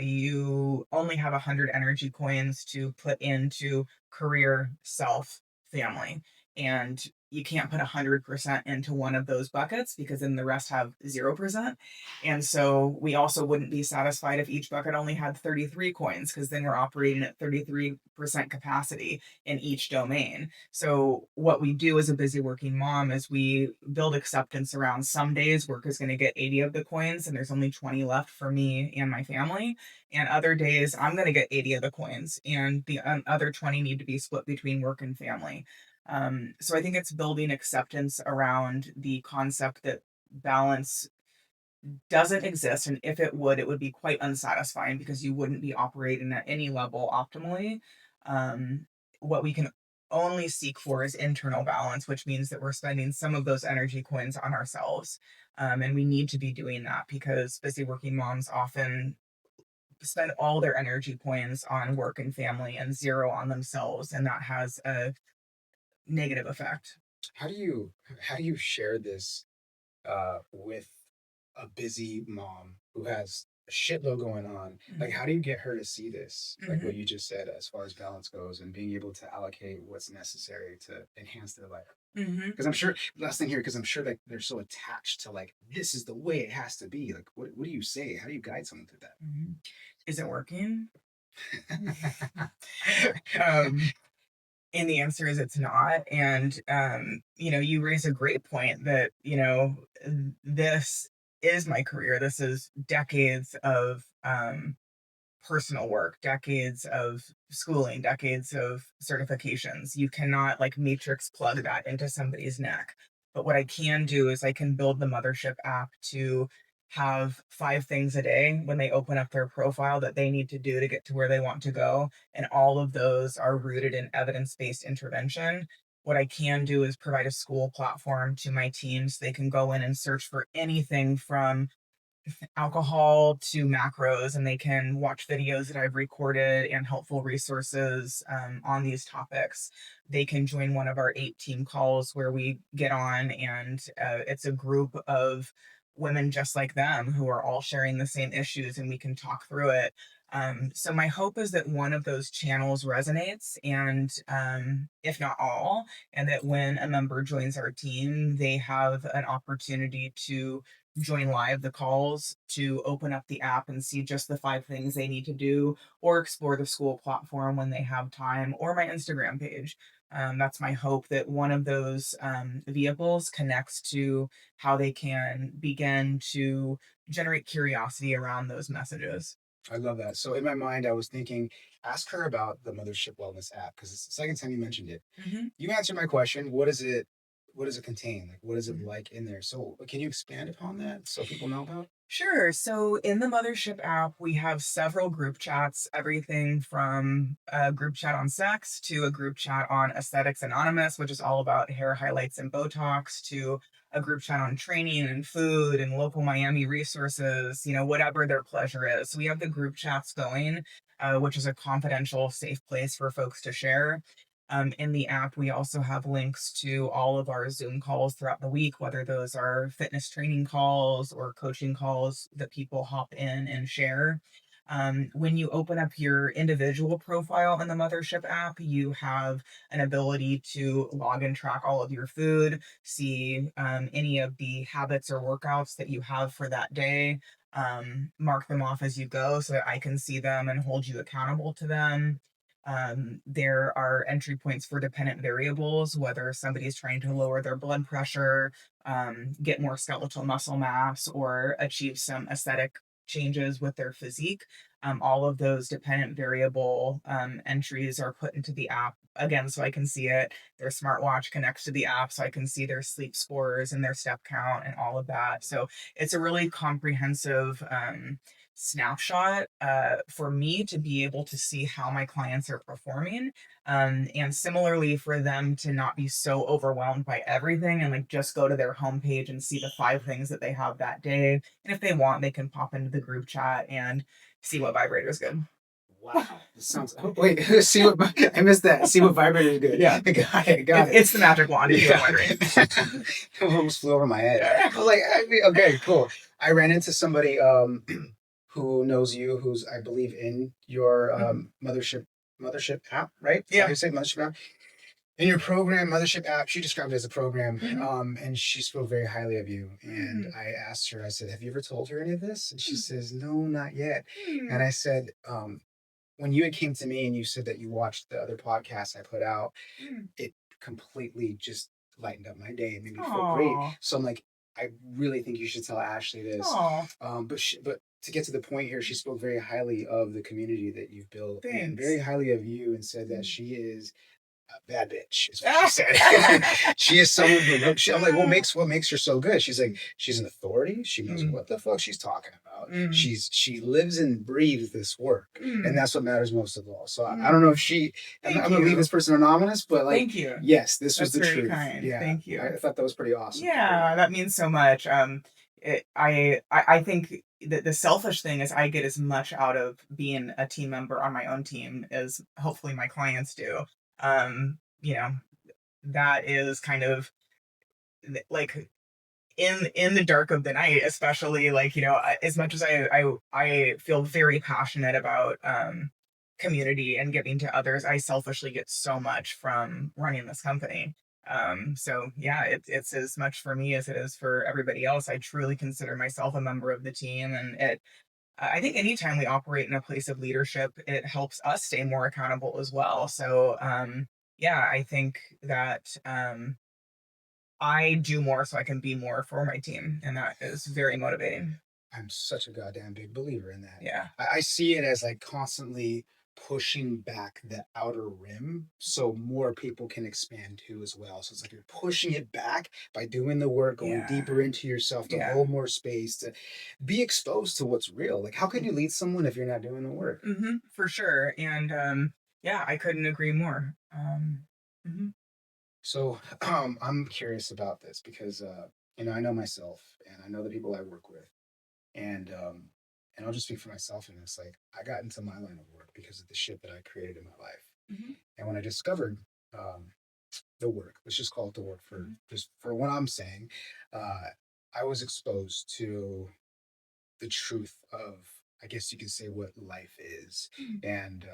You only have 100 energy coins to put into career, self, family, and you can't put 100% into one of those buckets because then the rest have 0%. And so we also wouldn't be satisfied if each bucket only had 33 coins because then we're operating at 33% capacity in each domain. So what we do as a busy working mom is we build acceptance around some days work is going to get 80 of the coins and there's only 20 left for me and my family. And other days I'm going to get 80 of the coins and the other 20 need to be split between work and family. So I think it's building acceptance around the concept that balance doesn't exist, and if it would be quite unsatisfying because you wouldn't be operating at any level optimally. Um, what we can only seek for is internal balance, which means that we're spending some of those energy coins on ourselves. And we need to be doing that because busy working moms often spend all their energy coins on work and family and zero on themselves, and that has a negative effect. How do you share this with a busy mom who has a shitload going on? Like, Mhm. how do you get her to see this? Like what Mhm. you just said, as far as balance goes, and being able to allocate what's necessary to enhance their life. Mhm. Because I'm sure, last thing here, because I'm sure like they're so attached to like this is the way it has to be. Like, what do you say? How do you guide someone through Mhm. Is it working? that? um, and the answer is it's not. And you raise a great point that, this is my career. This is decades of personal work, decades of schooling, decades of certifications. You cannot like matrix plug that into somebody's neck. But what I can do is I can build the Mothership app to have 5 things a day when they open up their profile that they need to do to get to where they want to go. And all of those are rooted in evidence based intervention. What I can do is provide a school platform to my teams. They can go in and search for anything from alcohol to macros, and they can watch videos that I've recorded and helpful resources on these topics. They can join one of our 8 team calls where we get on, and it's a group of women just like them who are all sharing the same issues, and we can talk through it. So my hope is that one of those channels resonates, and if not all, and that when a member joins our team, they have an opportunity to join live the calls, to open up the app and see just the 5 things they need to do, or explore the school platform when they have time, or my Instagram page. That's my hope that one of those vehicles connects to how they can begin to generate curiosity around those messages. I love that. So in my mind, I was thinking, ask her about the Mothership Wellness app because it's the second time you mentioned it. Mhm. You answered my question. What is it? What does it contain? Like, what is it Mhm. like in there? So, can you expand upon that so people know about? Sure. So in the Mothership app, we have several group chats, everything from a group chat on sex to a group chat on Aesthetics Anonymous, which is all about hair highlights and Botox, to a group chat on training and food and local Miami resources, whatever their pleasure is. So we have the group chats going, which is a confidential, safe place for folks to share. In the app, we also have links to all of our Zoom calls throughout the week, whether those are fitness training calls or coaching calls that people hop in and share. When you open up your individual profile in the Mothership app, you have an ability to log and track all of your food, see any of the habits or workouts that you have for that day, mark them off as you go so that I can see them and hold you accountable to them. There are entry points for dependent variables, whether somebody's trying to lower their blood pressure, get more skeletal muscle mass, or achieve some aesthetic changes with their physique. All of those dependent variable entries are put into the app again so I can see it. Their smartwatch connects to the app so I can see their sleep scores and their step count and all of that. So it's a really comprehensive snapshot for me to be able to see how my clients are performing, and similarly for them to not be so overwhelmed by everything and like just go to their homepage and see the 5 things that they have that day, and if they want they can pop into the group chat and see what vibrator is good. Wow, this sounds. Oh, wait, see what I missed that. See what vibrator is good. Yeah, Got it. Got it. it's the magic wand if you were Yeah. wondering. It almost flew over my head. I was like, okay, cool. I ran into somebody who knows you, who's I believe in your mothership app, right? Is that how Yeah. you say mothership app? In your program, Mothership app, she described it as a program, Mhm. and she spoke very highly of you. And Mm. I asked her, I said, "Have you ever told her any of this?" And she says, "No, not yet." And Mm. I said, when you had came to me and you said that you watched the other podcasts I put out, Mm. it completely just lightened up my day and made me feel great. Aw. So I'm like, I really think you should tell Ashley this. Aw. But to get to the point here, she spoke very highly of the community that you've built and very Thanks. highly of you, and said that Mm. she is a bad bitch, is what she said. She is someone who looks. I'm like, what makes her so good? She's like, she's an authority. She knows Mm. what the fuck she's talking about. Mm. She lives and breathes this work, and Mm. that's what matters most of all. So I don't Mm. know if she. I'm Thank gonna leave this you. person anonymous, but like, Thank you. yes, this was That's the very truth. kind. Yeah, Thank you. I thought that was pretty awesome to hear. Yeah, that means so much. I think that the selfish thing is I get as much out of being a team member on my own team as hopefully my clients do. You know, that is kind of like in the dark of the night, especially like, as much as I feel very passionate about community and giving to others, I selfishly get so much from running this company. So yeah, it's as much for me as it is for everybody else. I truly consider myself a member of the team, and I think anytime we operate in a place of leadership, it helps us stay more accountable as well. So yeah, I think that I do more so I can be more for my team, and that is very motivating. I'm such a goddamn big believer in that. Yeah. I see it as like constantly pushing back the outer rim so more people can expand too as well. So it's like you're pushing it back by doing the work, going Yeah. deeper into yourself to Yeah. hold more space, to be exposed to what's real. Like, how can you lead someone if you're not doing the work? For sure. And yeah, I couldn't agree more. Mhm. So I'm curious about this because I know myself and I know the people I work with, and I'll just speak for myself in this. Like, I got into my line of work because of the shit that I created in my life. Mhm. And when I discovered the work, let's just call it the work for Mhm. just for what I'm saying, uh, I was exposed to the truth of, I guess you could say, what life is. Mhm. And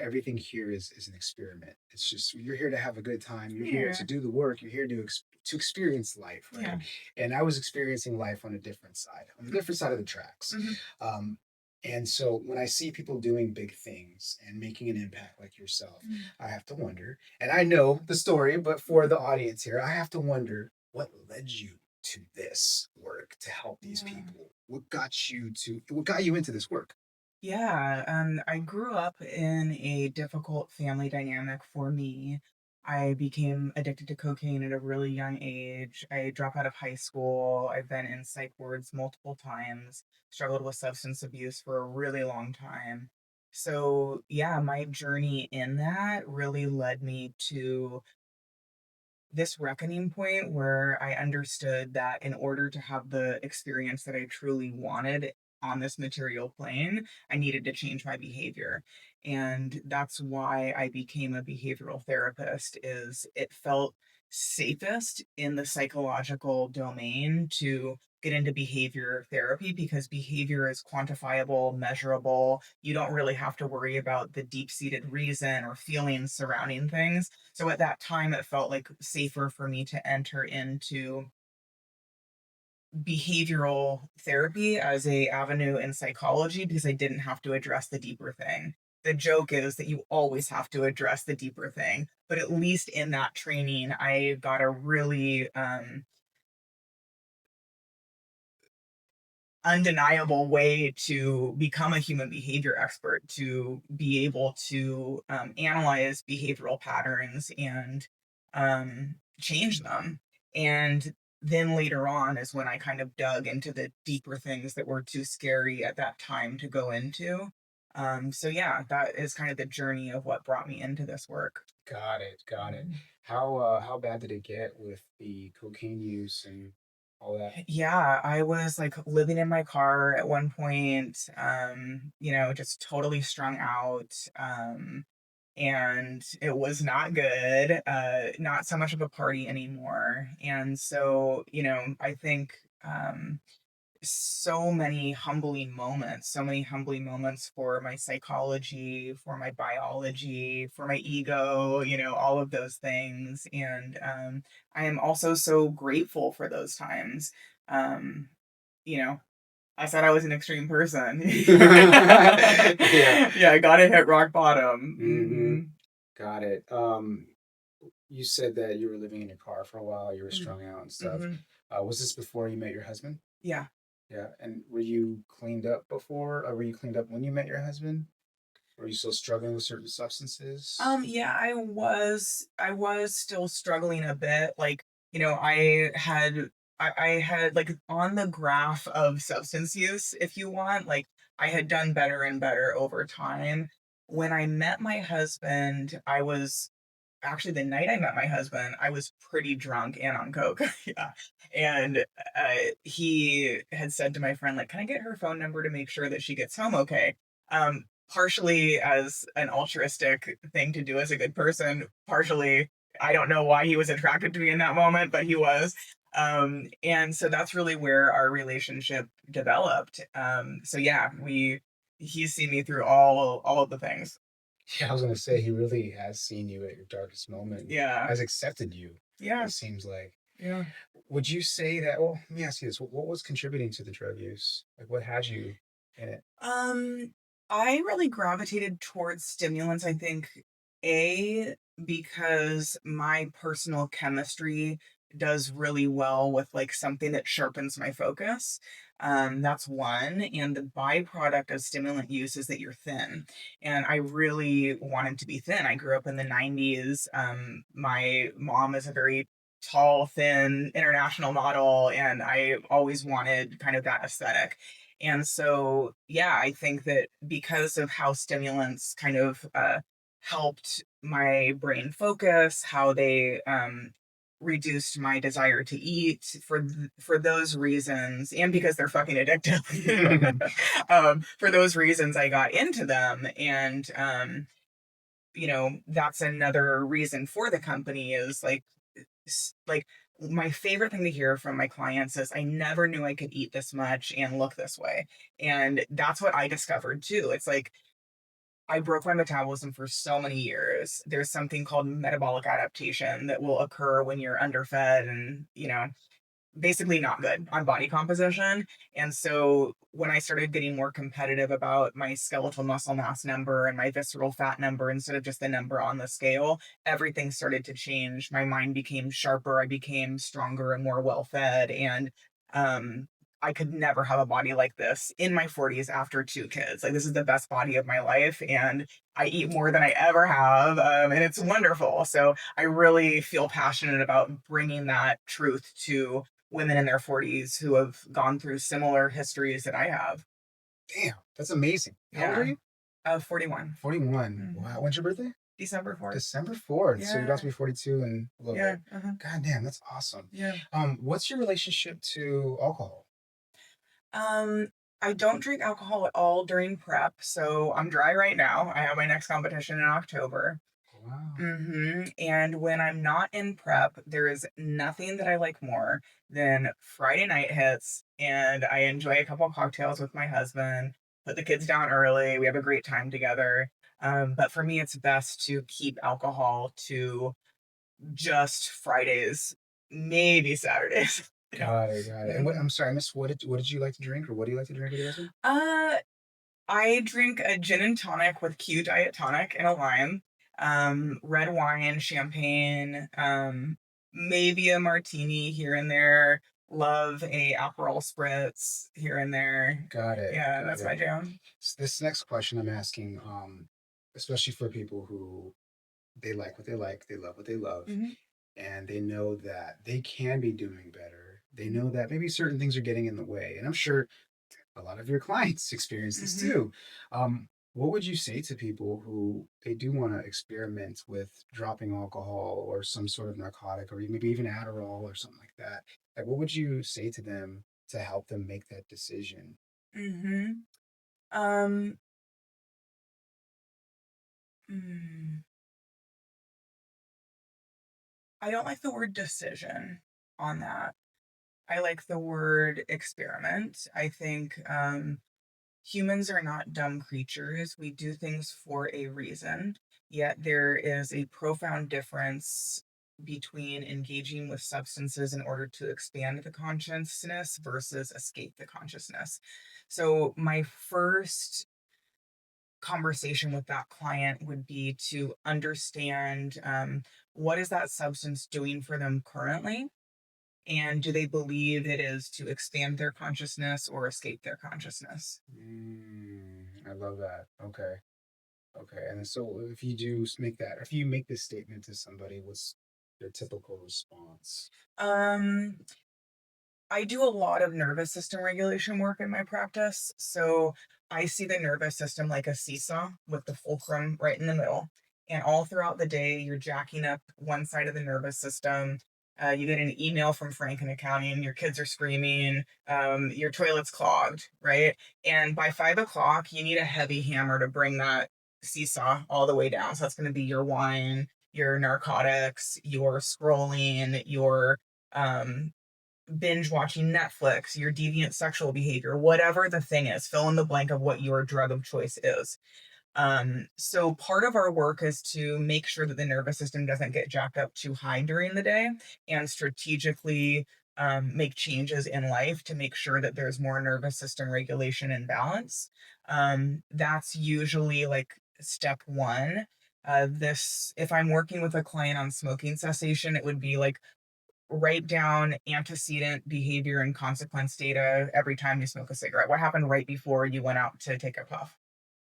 everything here is an experiment. It's just, you're here to have a good time, you're here to Yeah. do the work, you're here to experience life, right? Yeah. And I was experiencing life on a different side, on the different side of the tracks. Mhm. um, and so when I see people doing big things and making an impact like yourself, Mhm. I have to wonder, and I know the story, but for the audience here, I have to wonder what led you to this work to help these Yeah. people. What got you into this work? Yeah, I grew up in a difficult family dynamic for me. I became addicted to cocaine at a really young age. I dropped out of high school. I've been in psych wards multiple times, struggled with substance abuse for a really long time. So, yeah, my journey in that really led me to this reckoning point where I understood that in order to have the experience that I truly wanted on this material plane, I needed to change my behavior. And that's why I became a behavioral therapist is it felt safest in the psychological domain to get into behavior therapy because behavior is quantifiable, measurable. You don't really have to worry about the deep-seated reason or feelings surrounding things. So at that time, it felt like safer for me to enter into behavioral therapy as a avenue in psychology because I didn't have to address the deeper thing. The joke is that you always have to address the deeper thing, but at least in that training, I got a really undeniable way to become a human behavior expert, to be able to analyze behavioral patterns and change them. And then later on is when I kind of dug into the deeper things that were too scary at that time to go into. So yeah, that is kind of the journey of what brought me into this work. Got it. Got it. Mhm. How bad did it get with the cocaine use and all that? Yeah, I was like living in my car at one point, just totally strung out. And it was not good, not so much of a party anymore. And so, I think so many humbling moments for my psychology, for my biology, for my ego, all of those things. And I am also so grateful for those times. Um, you know, I said I was an extreme person. Yeah. Yeah, I gotta hit rock bottom. Hmm. Got it. You said that you were living in your car for a while, you were Mhm. strung out and stuff. Mhm. Was this before you met your husband? Yeah. Yeah. And were you cleaned up before, or were you cleaned up when you met your husband? Were you still struggling with certain substances? Yeah, I was still struggling a bit. Like, I had like on the graph of substance use, if you want, like I had done better and better over time. When I met my husband, I was actually the night I met my husband, I was pretty drunk and on coke. Yeah. And he had said to my friend, like, can I get her phone number to make sure that she gets home okay? Partially as an altruistic thing to do as a good person, partially, I don't know why he was attracted to me in that moment, but he was. And so that's really where our relationship developed. So yeah, he's seen me through all of the things. Yeah, I was gonna say he really has seen you at your darkest moment, and Yeah. has accepted you. Yeah. It seems like. Yeah. Would you say that? Well, let me ask you this: what was contributing to the drug use? Like, what had you in it? Um, I really gravitated towards stimulants, I think, A, because my personal chemistry does really well with like something that sharpens my focus. That's one. And the byproduct of stimulant use is that you're thin. And I really wanted to be thin. I grew up in the 90s. My mom is a very tall, thin international model, and I always wanted kind of that aesthetic. And so, yeah, I think that because of how stimulants kind of helped my brain focus, how they reduced my desire to eat for those reasons, and because they're fucking addictive. For those reasons, I got into them, and that's another reason for the company is like my favorite thing to hear from my clients is I never knew I could eat this much and look this way. And that's what I discovered too. It's like I broke my metabolism for so many years. There's something called metabolic adaptation that will occur when you're underfed and, basically not good on body composition. And so when I started getting more competitive about my skeletal muscle mass number and my visceral fat number instead of just the number on the scale, everything started to change. My mind became sharper, I became stronger and more well fed. And um I could never have a body like this in my 40s after two kids. Like, this is the best body of my life, and I eat more than I ever have, and it's wonderful. So I really feel passionate about bringing that truth to women in their 40s who have gone through similar histories that I have. Damn, that's amazing. How old are Yeah. you? 41. 41. Mhm. Wow. When's your birthday? December 4th. December 4th. So you're about to Yeah. be 42 in a little Yeah. bit. Uh-huh. God damn, that's awesome. Yeah. What's your relationship to alcohol? Um, I don't drink alcohol at all during prep, so I'm dry right now. I have my next competition in October. Wow. And when I'm not in prep, there is nothing that I like more than Friday night hits and I enjoy a couple cocktails with my husband, put the kids down early. We have a great time together. But for me, it's best to keep alcohol to just Fridays, maybe Saturdays. Got it, got it. And what, Mhm. I'm sorry, I missed, what did you like to drink, or what do you like to drink with your husband? Uh, I drink a gin and tonic with Q diet tonic and a lime, red wine, champagne, maybe a martini here and there. Love a Aperol spritz here and there. Got it, Yeah, got that's it. my jam. This next question I'm asking, especially for people who they like what they like, they love what they love, Mhm, and they know that they can be doing better. They know that maybe certain things are getting in the way. And I'm sure a lot of your clients experience this mhm, too. What would you say to people who they do want to experiment with dropping alcohol or some sort of narcotic, or maybe even Adderall or something like that? Like, what would you say to them to help them make that decision? mhm. Um, mm, I don't like the word decision on that. I like the word experiment. I think humans are not dumb creatures. We do things for a reason. Yet there is a profound difference between engaging with substances in order to expand the consciousness versus escape the consciousness. So, my first conversation with that client would be to understand what is that substance doing for them currently, and do they believe it is to expand their consciousness or escape their consciousness. I love that. Okay. Okay. And so if you do make that, if you make this statement to somebody, what's their typical response? um I do a lot of nervous system regulation work in my practice. So I see the nervous system like a seesaw with the fulcrum right in the middle. And all throughout the day, you're jacking up one side of the nervous system. You get an email from Frank in accounting, your kids are screaming, your toilet's clogged, right? And by 5 o'clock, you need a heavy hammer to bring that seesaw all the way down. So that's going to be your wine, your narcotics, your scrolling, your um, binge watching Netflix, your deviant sexual behavior, whatever the thing is, fill in the blank of what your drug of choice is. So part of our work is to make sure that the nervous system doesn't get jacked up too high during the day and strategically make changes in life to make sure that there's more nervous system regulation and balance. That's usually like step one. This, if I'm working with a client on smoking cessation, it would be like write down antecedent behavior and consequence data every time you smoke a cigarette. What happened right before you went out to take a puff?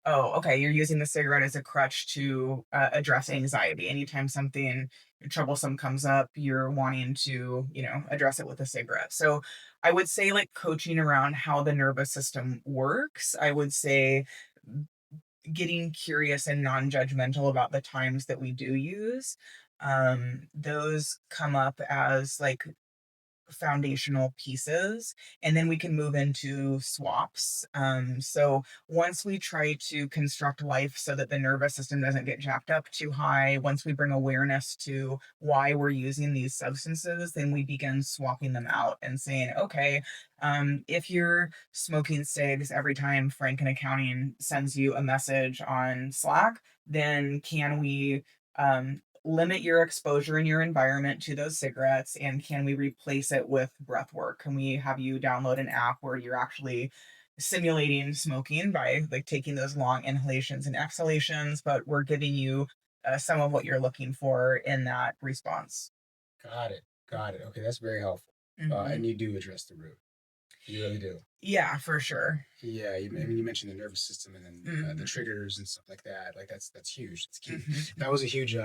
Oh, okay. You're using the cigarette as a crutch to address anxiety. Anytime something troublesome comes up, you're wanting to, address it with a cigarette. So I would say, like, coaching around how the nervous system works, I would say getting curious and non-judgmental about the times that we do use. Those come up as like foundational pieces, and then we can move into swaps. So once we try to construct life so that the nervous system doesn't get jacked up too high, once we bring awareness to why we're using these substances, then we begin swapping them out and saying, okay, if you're smoking cigs every time Frank in accounting sends you a message on Slack, then can we limit your exposure in your environment to those cigarettes, and can we replace it with breath work? Can we have you download an app where you're actually simulating smoking by like taking those long inhalations and exhalations, but we're giving you some of what you're looking for in that response. Got it. Got it. Okay. That's very helpful. And Hmm. you do address the root. You really do. Yeah, for sure. Yeah, I mean, you mentioned the nervous system and then the Hmm. triggers and stuff like that. Like that's huge. It's key. Hmm. That was a huge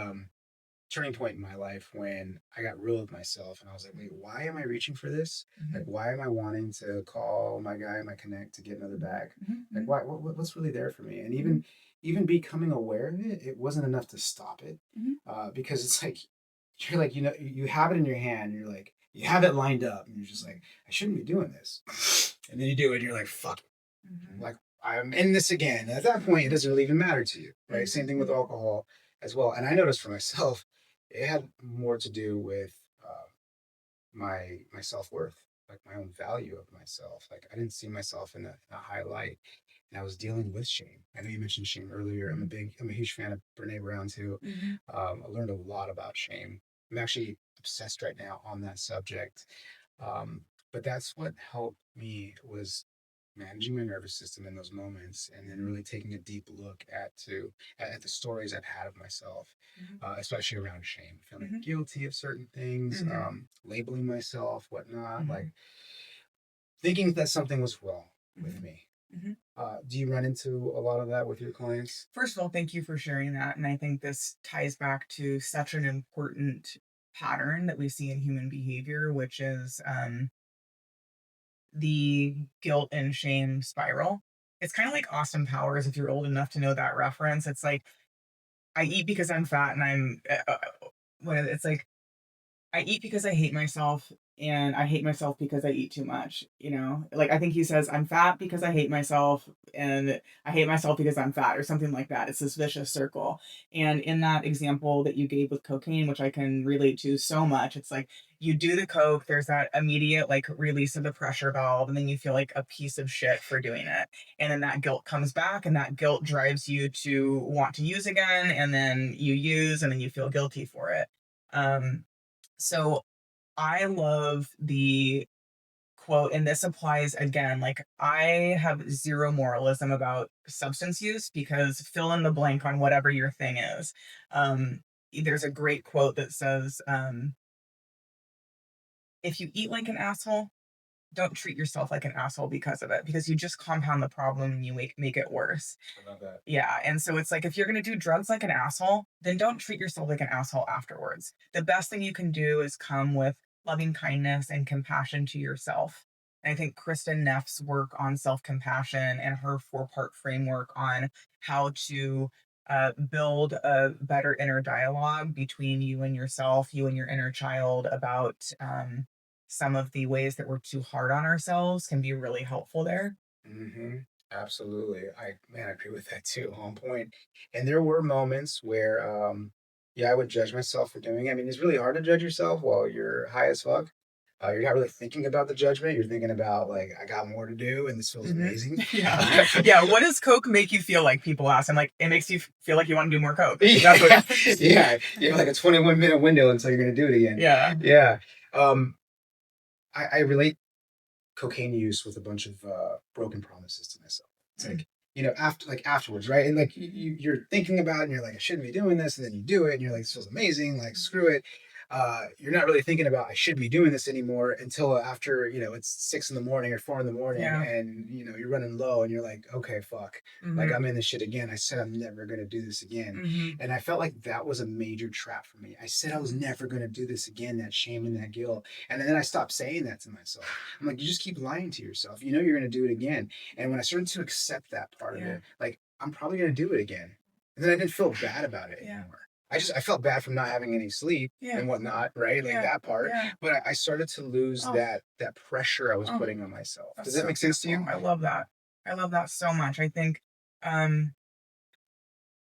turning point in my life when I got real with myself and I was like, wait, why am I reaching for this? Like, Hmm. why am I wanting to call my guy, my connect to get another bag? Like, Hmm. why? What's really there for me? And even becoming aware of it, it wasn't enough to stop it, Hmm. because it's like you're like you have it in your hand. And you're like you have it lined up, and you're just like I shouldn't be doing this, and then you do it, and you're like fuck. Hmm. Like I'm in this again. And at that point, it doesn't really even matter to you, right? Same thing with Hmm. alcohol. as well. And I noticed for myself, it had more to do with my self-worth, like my own value of myself. Like I didn't see myself in a high light, and I was dealing with shame. I know you mentioned shame earlier. Mhm. I'm a huge fan of Brene Brown too. Mhm. I learned a lot about shame. I'm actually obsessed right now on that subject. um, but that's what helped me was managing my nervous system in those moments, and then really taking a deep look at the stories I've had of myself, Mhm. especially around shame, feeling Mhm. guilty of certain things, Mhm. labeling myself, whatnot, like Mhm. thinking that something was wrong with Mhm. me. Mhm. Do you run into a lot of that with your clients? First of all, thank you for sharing that. And I think this ties back to such an important pattern that we see in human behavior, which is the guilt and shame spiral. It's kind of like Austin Powers, if you're old enough to know that reference. It's like, I eat because I'm fat and it's like, I eat because I hate myself, and I hate myself because I eat too much, you know? Like, I think he says, "I'm fat because I hate myself, and I hate myself because I'm fat," or something like that. It's this vicious circle. And in that example that you gave with cocaine, which I can relate to so much, it's like you do the coke, there's that immediate like release of the pressure valve, and then you feel like a piece of shit for doing it. And then that guilt comes back, and that guilt drives you to want to use again, and then you use, and then you feel guilty for it. Um, so I love the quote, and this applies again. Like, I have zero moralism about substance use because fill in the blank on whatever your thing is. Um, there's a great quote that says, if you eat like an asshole, don't treat yourself like an asshole because of it, because you just compound the problem and you make it worse. I love that. Yeah, and so it's like if you're gonna do drugs like an asshole, then don't treat yourself like an asshole afterwards. The best thing you can do is come with loving kindness and compassion to yourself. And I think Kristen Neff's work on self-compassion and her four-part framework on how to build a better inner dialogue between you and yourself, you and your inner child about some of the ways that we're too hard on ourselves can be really helpful there. Mm-hmm. Absolutely. I agree with that too, on point. And there were moments where, yeah, I would judge myself for doing it. I mean, it's really hard to judge yourself while you're high as fuck. You're not really thinking about the judgment. You're thinking about like, I got more to do, and this feels Mhm. amazing. Yeah. Yeah, what does Coke make you feel like? People ask. I'm like, "It makes you feel like you wanna do more Coke." That's what. Yeah, yeah. You have like a 21-minute window until you're gonna do it again. Yeah. Yeah. Um, I relate cocaine use with a bunch of broken promises to myself. It's Mm. like, afterwards, right? And like you're thinking about it and you're like, I shouldn't be doing this, and then you do it and you're like, this feels amazing, like screw it. You're not really thinking about I should be doing this anymore until after it's 6 in the morning or 4 in the morning, Yeah. and you're running low and you're like, okay, fuck, like I'm Mhm. in this shit again. I said I'm never gonna do this again. Mhm. And I felt like that was a major trap for me. I said I was Mhm. never gonna do this again, that shame and that guilt. And then I stopped saying that to myself. I'm like, you just keep lying to yourself. You know you're gonna do it again. And when I started to accept that part of Yeah. it, like I'm probably gonna do it again. And then I didn't feel bad about it Yeah. anymore. I felt bad from not having any sleep Yeah. and whatnot, right? Like Yeah. that part. Yeah. But I started to lose Oh, that pressure I was oh, putting on myself. Does that's that so make sense to beautiful. you? I love that. I love that so much. I think, um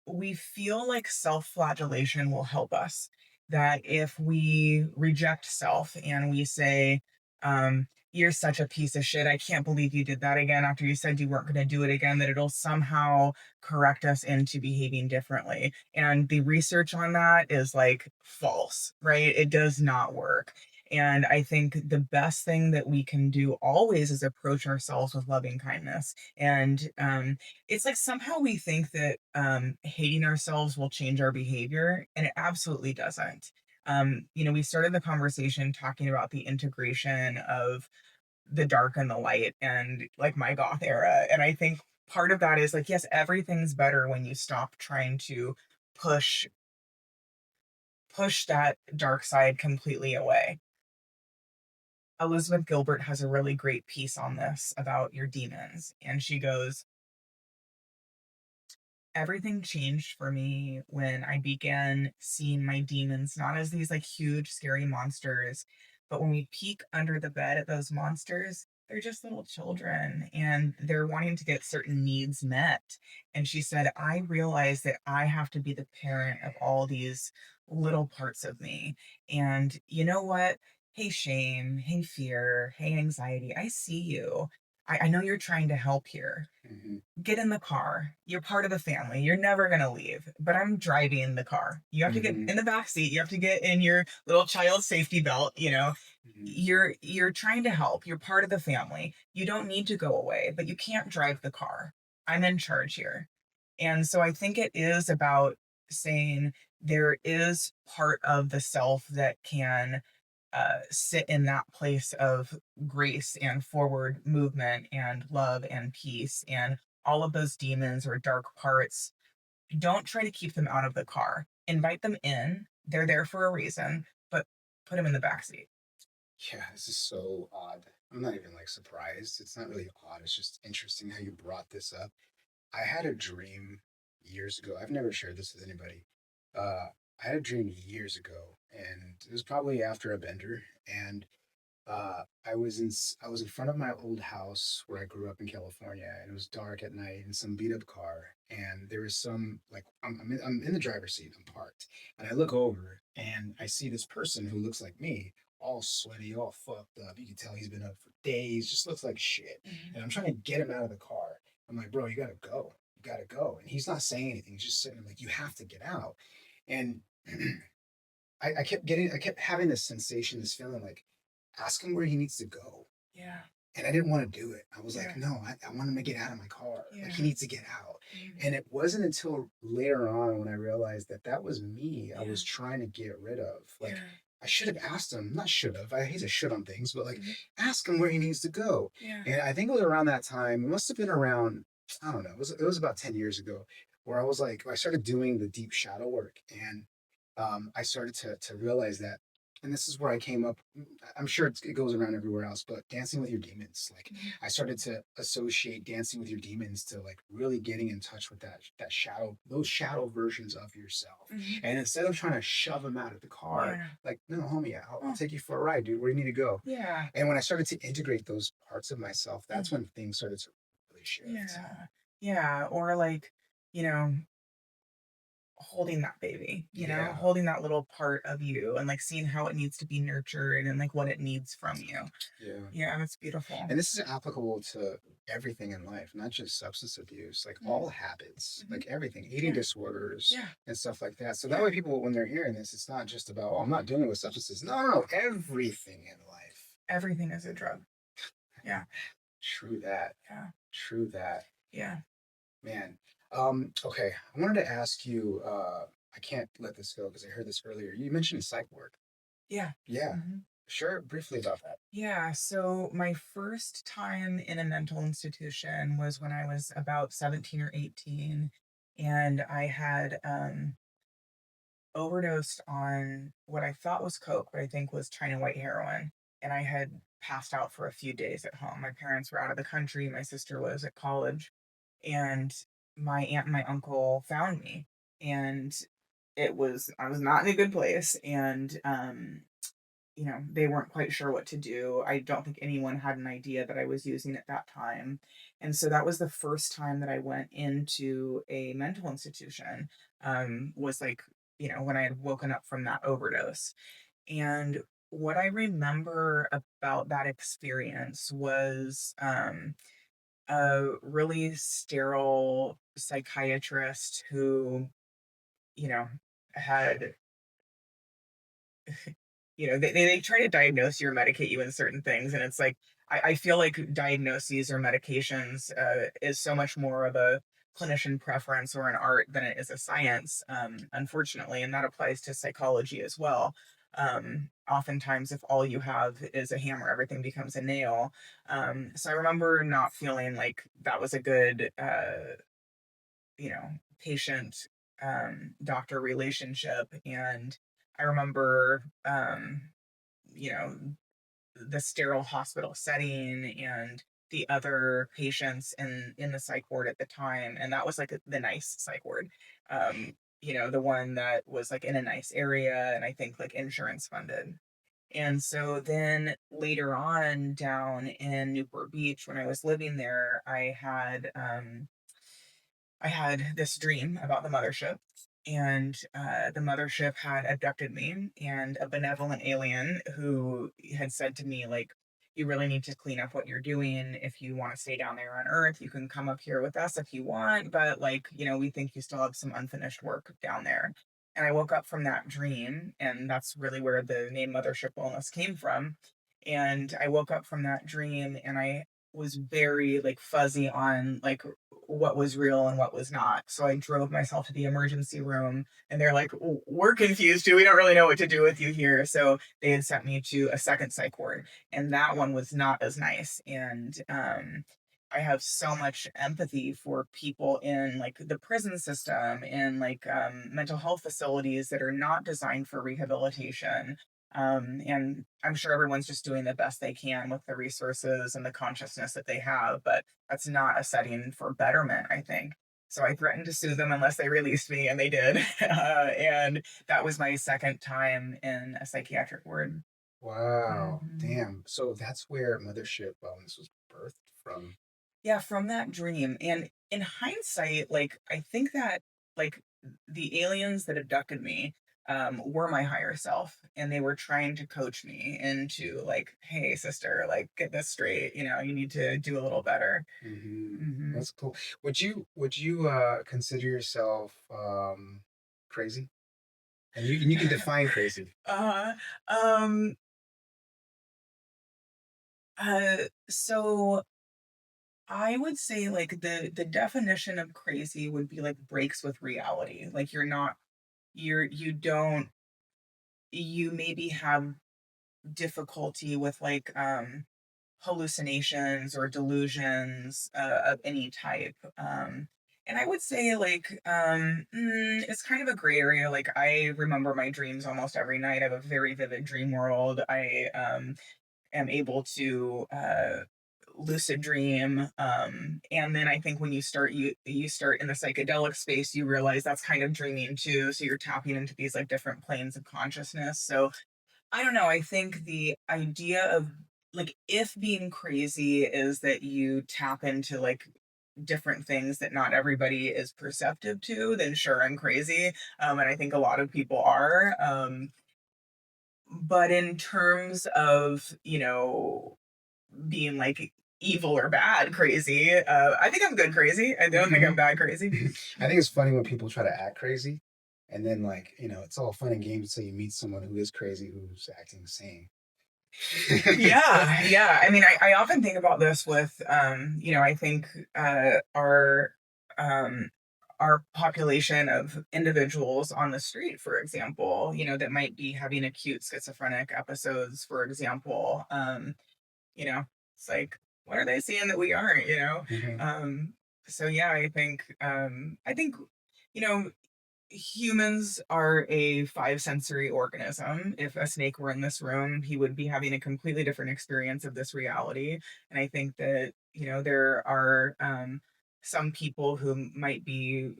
we feel like self-flagellation will help us. That if we reject self and we say, "You're such a piece of shit. I can't believe you did that again after you said you weren't going to do it again," that it'll somehow correct us into behaving differently. And the research on that is like false, right? It does not work. And I think the best thing that we can do always is approach ourselves with loving kindness. And it's like somehow we think that hating ourselves will change our behavior, and it absolutely doesn't. We started the conversation talking about the integration of the dark and the light and like my goth era. And I think part of that is like, yes, everything's better when you stop trying to push push that dark side completely away. Elizabeth Gilbert has a really great piece on this about your demons. And she goes, everything changed for me when I began seeing my demons not as these like huge scary monsters, but when we peek under the bed at those monsters, they're just little children and they're wanting to get certain needs met. And she said, I realize that I have to be the parent of all these little parts of me. And you know what? Hey, shame. Hey, fear. Hey, anxiety. I see you. I know you're trying to help here. Mhm. Get in the car. You're part of the family. You're never going to leave, but I'm driving the car. You have to get Mhm. in the back seat. You have to get in your little child safety belt, you know. Mhm. You're trying to help. You're part of the family. You don't need to go away, but you can't drive the car. I'm in charge here. And so I think it is about saying there is part of the self that can sit in that place of grace and forward movement and love and peace and all of those demons or dark parts. Don't try to keep them out of the car. Invite them in. They're there for a reason, but put them in the back seat. Yeah, this is so odd. I'm not even like surprised. It's not really odd. It's just interesting how you brought this up. I had a dream years ago. I've never shared this with anybody. I had a dream years ago, and it was probably after a bender. And I was in front of my old house where I grew up in California, and it was dark at night in some beat up car. And there was some like I'm in the driver's seat. I'm parked, and I look over and I see this person who looks like me, all sweaty, all fucked up. You can tell he's been up for days. Just looks like shit. Mhm. And I'm trying to get him out of the car. I'm like, bro, you gotta go. You gotta go. And he's not saying anything. He's just sitting there like, you have to get out. And I kept having this sensation, this feeling like, ask him where he needs to go. Yeah, And I didn't want to do it. I was like, yeah, no, I want him to get out of my car. Like, he yeah, needs to get out. mhm, And it wasn't until later on when I realized that that was me I yeah, was trying to get rid of. Like, yeah, I should have asked him, not should have, I hate to shit on things, but like, mhm, ask him where he needs to go. yeah, And I think it was around that time, it must have been around, I don't know, it was about 10 years ago where I was like, I started doing the deep shadow work. And I started to realize that, and this is where I came up. I'm sure it goes around everywhere else, but dancing with your demons. Like, mhm, I started to associate dancing with your demons to like really getting in touch with that shadow, those shadow versions of yourself. mhm, And instead of trying to shove them out of the car, yeah, like, no, homie, I'll oh, take you for a ride, dude. Where do you need to go? yeah, And when I started to integrate those parts of myself, that's mm, when things started to really shift. yeah, yeah. Or like, you know, holding that baby, you know, Yeah. holding that little part of you and like seeing how it needs to be nurtured and like what it needs from you. Yeah. Yeah, that's beautiful. And this is applicable to everything in life, not just substance abuse, like Mhm, all habits, mhm, like everything, eating yeah, disorders yeah, and stuff like that. So that yeah. way, people, when they're hearing this, it's not just about, oh, I'm not dealing with substances. No, no, no, everything in life. Everything is a drug. Yeah, True that. yeah, True that. yeah, Man. Okay. I wanted to ask you, I can't let this go because I heard this earlier. You mentioned psych work. yeah. Yeah. Mhm. Share briefly about that. Yeah, so my first time in a mental institution was when I was about 17 or 18, and I had overdosed on what I thought was coke, but I think was China white heroin. And I had passed out for a few days at home. My parents were out of the country, my sister was at college, and my aunt and my uncle found me. And I was not in a good place. And you know, they weren't quite sure what to do. I don't think anyone had an idea that I was using at that time. And so that was the first time that I went into a mental institution, was like, you know, when I had woken up from that overdose. And what I remember about that experience was a really sterile psychiatrist who, you know, had you know, they try to diagnose you or medicate you in certain things, and it's like I feel like diagnoses or medications is so much more of a clinician preference or an art than it is a science, unfortunately, and that applies to psychology as well. Oftentimes, if all you have is a hammer, everything becomes a nail. So I remember not feeling like that was a good, you know, patient doctor relationship, and I remember you know, the sterile hospital setting and the other patients in the psych ward at the time, and that was like the nice psych ward, you know, the one that was like in a nice area and I think like insurance funded. And so then later on down in Newport Beach, when I was living there, I had this dream about the mothership, and the mothership had abducted me, and a benevolent alien who had said to me, like, you really need to clean up what you're doing. If you want to stay down there on Earth, you can come up here with us if you want, but like, we think you still have some unfinished work down there. And I woke up from that dream, and that's really where the name Mothership Wellness came from. And I woke up from that dream, and I was very like fuzzy on like what was real and what was not. So I drove myself to the emergency room, and they're like, We're confused too. We don't really know what to do with you here." So they had sent me to a second psych ward, and that one was not as nice. And I have so much empathy for people in like the prison system and like mental health facilities that are not designed for rehabilitation. And I'm sure everyone's just doing the best they can with the resources and the consciousness that they have, but that's not a setting for betterment, I think. So I threatened to sue them unless they released me, and they did. And that was my second time in a psychiatric ward. Wow. Mhm. Damn. So that's where Mothership Wellness was birthed from. Yeah, from that dream. And in hindsight, like, I think that, like, the aliens that abducted me were my higher self, and they were trying to coach me into, like, hey, sister, like, get this straight. You need to do a little better. Hmm. That's cool. Would you consider yourself crazy? And you can define crazy. uh, um, so I would say like the definition of crazy would be like breaks with reality. Like you don't you maybe have difficulty with like hallucinations or delusions of any type. And I would say like it's kind of a gray area. Like I remember my dreams almost every night. I have a very vivid dream world. I am able to lucid dream. And then I think when you start in the psychedelic space, you realize that's kind of dreaming too, so you're tapping into these like different planes of consciousness. So I don't know, I think the idea of like if being crazy is that you tap into like different things that not everybody is perceptive to, then sure, I'm crazy. And I think a lot of people are. But in terms of being like evil or bad crazy, I think I'm good crazy. I don't think I'm bad crazy. I think it's funny when people try to act crazy, and then it's all fun and games until you meet someone who is crazy who's acting sane. Yeah, yeah. I mean, I often think about this with, I think um, our population of individuals on the street, for example, that might be having acute schizophrenic episodes, for example. You know, it's like, what are they seeing that we aren't? Mhm. Um, so yeah, I think, you know, humans are a five sensory organism. If a snake were in this room, he would be having a completely different experience of this reality. And I think that, there are some people who might be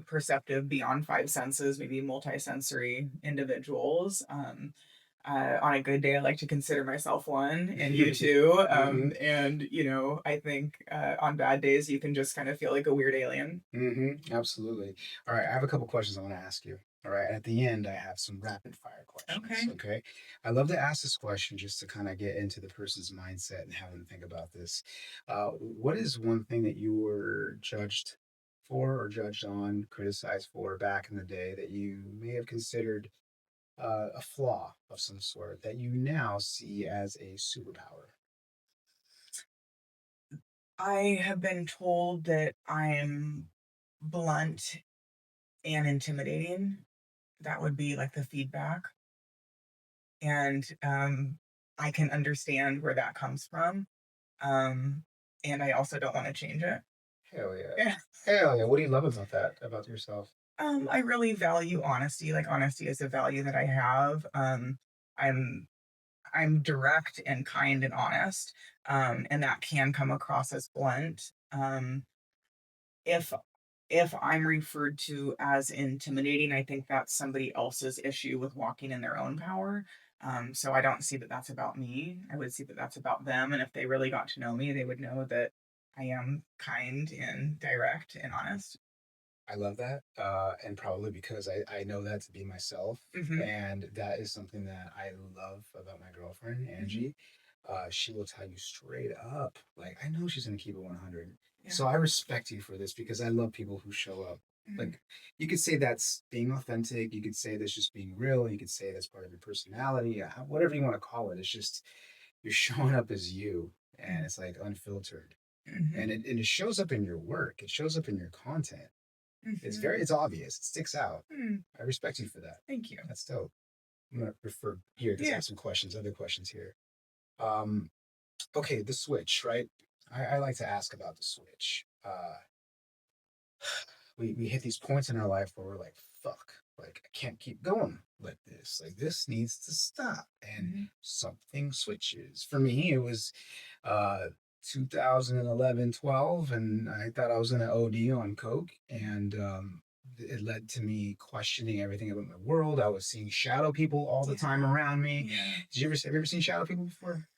perceptive beyond five senses, maybe multisensory individuals. On a good day, I like to consider myself one, and you too. Mhm. And I think on bad days, you can just kind of feel like a weird alien. Absolutely. All right, I have a couple questions I want to ask you. All right, at the end, I have some rapid fire questions. Okay. Okay, I love to ask this question just to kind of get into the person's mindset and have them think about this. What is one thing that you were judged for or judged on, criticized for back in the day that you may have considered a flaw of some sort that you now see as a superpower? I have been told that I'm blunt and intimidating. That would be like the feedback. And I can understand where that comes from. Um, and I also don't want to change it. Hell yeah. Yeah. Hell yeah. What do you love about that, about yourself? I really value honesty. Like honesty is a value that I have. I'm I'm direct and kind and honest. And that can come across as blunt. If I'm referred to as intimidating, I think that's somebody else's issue with walking in their own power. So I don't see that that's about me. I would see that that's about them. And if they really got to know me, they would know that I am kind and direct and honest. I love that, and probably because I know that to be myself, Hmm. and that is something that I love about my girlfriend, Hmm. Angie. She will tell you straight up, like, I know she's gonna keep it 100. Yeah. So I respect you for this because I love people who show up. Hmm. Like, you could say that's being authentic, you could say that's just being real, you could say that's part of your personality, whatever you want to call it. It's just you're showing up as you, and it's like unfiltered. Hmm. And it shows up in your work, it shows up in your content. Hmm. It's obvious. It sticks out. Mm. I respect you for that. Thank you. That's dope. I'm gonna refer here because I Yeah. have some questions, other questions here. Um, okay, the switch, right? I like to ask about the switch. We hit these points in our life where we're like, fuck, like I can't keep going like this. Like this needs to stop. And Hmm. something switches. For me, it was uh 2011, 12, and I thought I was gonna OD on Coke. And it led to me questioning everything about my world. I was seeing shadow people all the time Yeah. around me. Yeah. Have you ever seen shadow people before?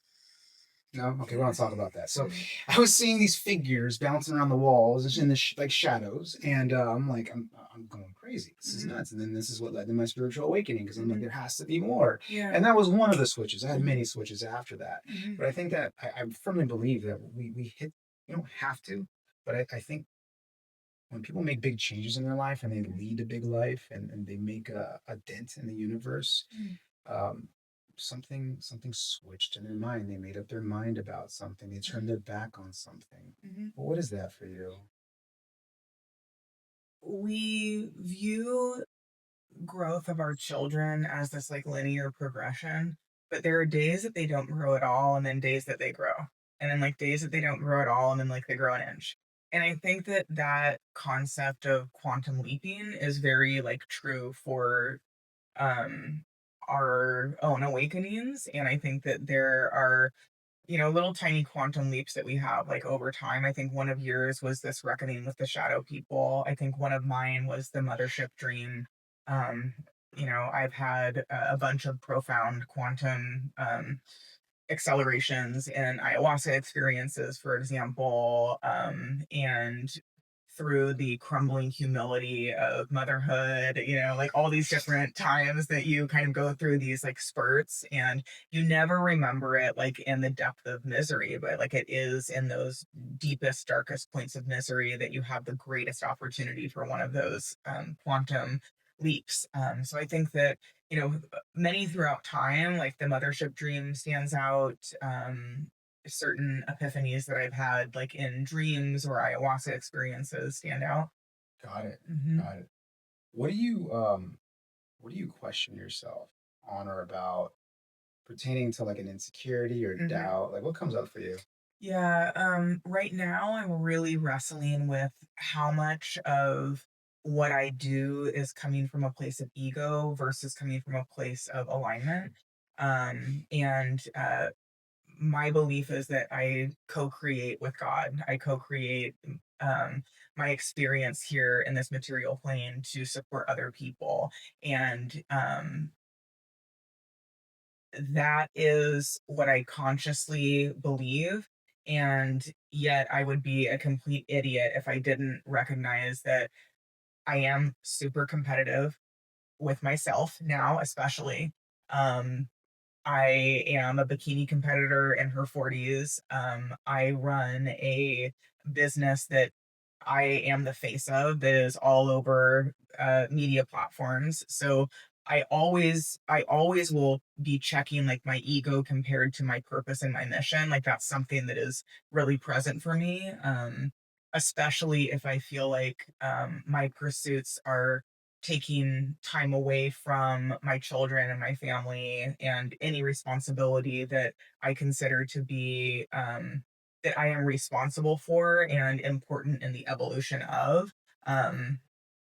No? Okay, we Yeah. don't talk about that. So Mhm. I was seeing these figures bouncing around the walls just in the like shadows, and I'm like, I'm going crazy. This is Mhm. nuts. And then this is what led to my spiritual awakening because I'm like, Mhm. there has to be more. Yeah. And that was one of the switches. I had many switches after that, Mhm. but I think that I firmly believe that we hit. You don't have to, but I think when people make big changes in their life and they lead a big life and they make a dent in the universe, Mhm. um, something switched in their mind. They made up their mind about something. They turned their back on something. Mhm. Well, what is that for you? We view growth of our children as this like linear progression, but there are days that they don't grow at all, and then days that they grow, and then like days that they don't grow at all, and then like they grow an inch. And I think that that concept of quantum leaping is very like true for um our own awakenings. And I think that there are, little tiny quantum leaps that we have like over time. I think one of yours was this reckoning with the shadow people. I think one of mine was the mothership dream. Um, I've had a bunch of profound quantum accelerations in ayahuasca experiences, for example, and through the crumbling humility of motherhood, like all these different times that you kind of go through these like spurts, and you never remember it like in the depth of misery, but like it is in those deepest, darkest points of misery that you have the greatest opportunity for one of those quantum leaps. So I think that, many throughout time, like the mothership dream stands out. Certain epiphanies that I've had, like in dreams or ayahuasca experiences, stand out. Got it. Hmm. Got it. What do you question yourself on or about pertaining to like an insecurity or Hmm. doubt? Like what comes up for you? Yeah. Right now, I'm really wrestling with how much of what I do is coming from a place of ego versus coming from a place of alignment. And My belief is that I co-create with God. I co-create my experience here in this material plane to support other people, and that is what I consciously believe. And yet, I would be a complete idiot if I didn't recognize that I am super competitive with myself now, especially. Um, I am a bikini competitor in her 40s. I run a business that I am the face of that is all over media platforms. So I always will be checking like my ego compared to my purpose and my mission. Like that's something that is really present for me. Especially if I feel like my pursuits are taking time away from my children and my family and any responsibility that I consider to be that I am responsible for and important in the evolution of. Um,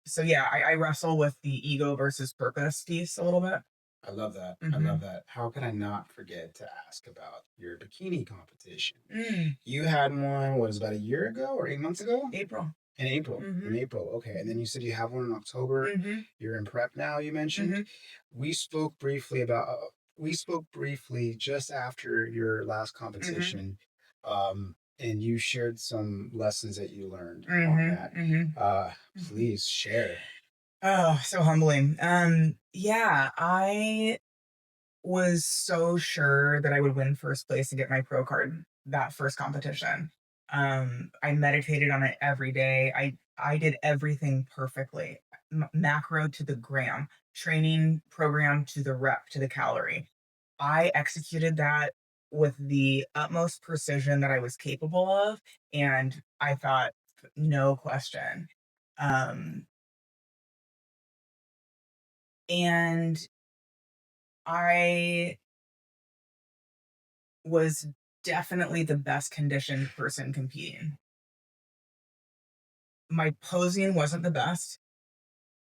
so yeah, I wrestle with the ego versus purpose piece a little bit. I love that. I Hmm. love that. How could I not forget to ask about your bikini competition? Mm, You had one, what was it, about a year ago or 8 months ago? April. In April. In Hmm. April. Okay. And then you said you have one in October. Hmm. You're in prep now, you mentioned. Hmm. We spoke briefly about we spoke briefly just after your last Mhm. competition, and you shared some lessons that you learned on Mhm. that. Mhm. Uh, Mhm. please share. Oh, so humbling. Yeah, I was so sure that I would win first place and get my pro card that first competition. I meditated on it every day. I did everything perfectly. Macro to the gram, training program to the rep to the calorie. I executed that with the utmost precision that I was capable of, and I thought, no question. Um, and I was definitely the best conditioned person competing. My posing wasn't the best.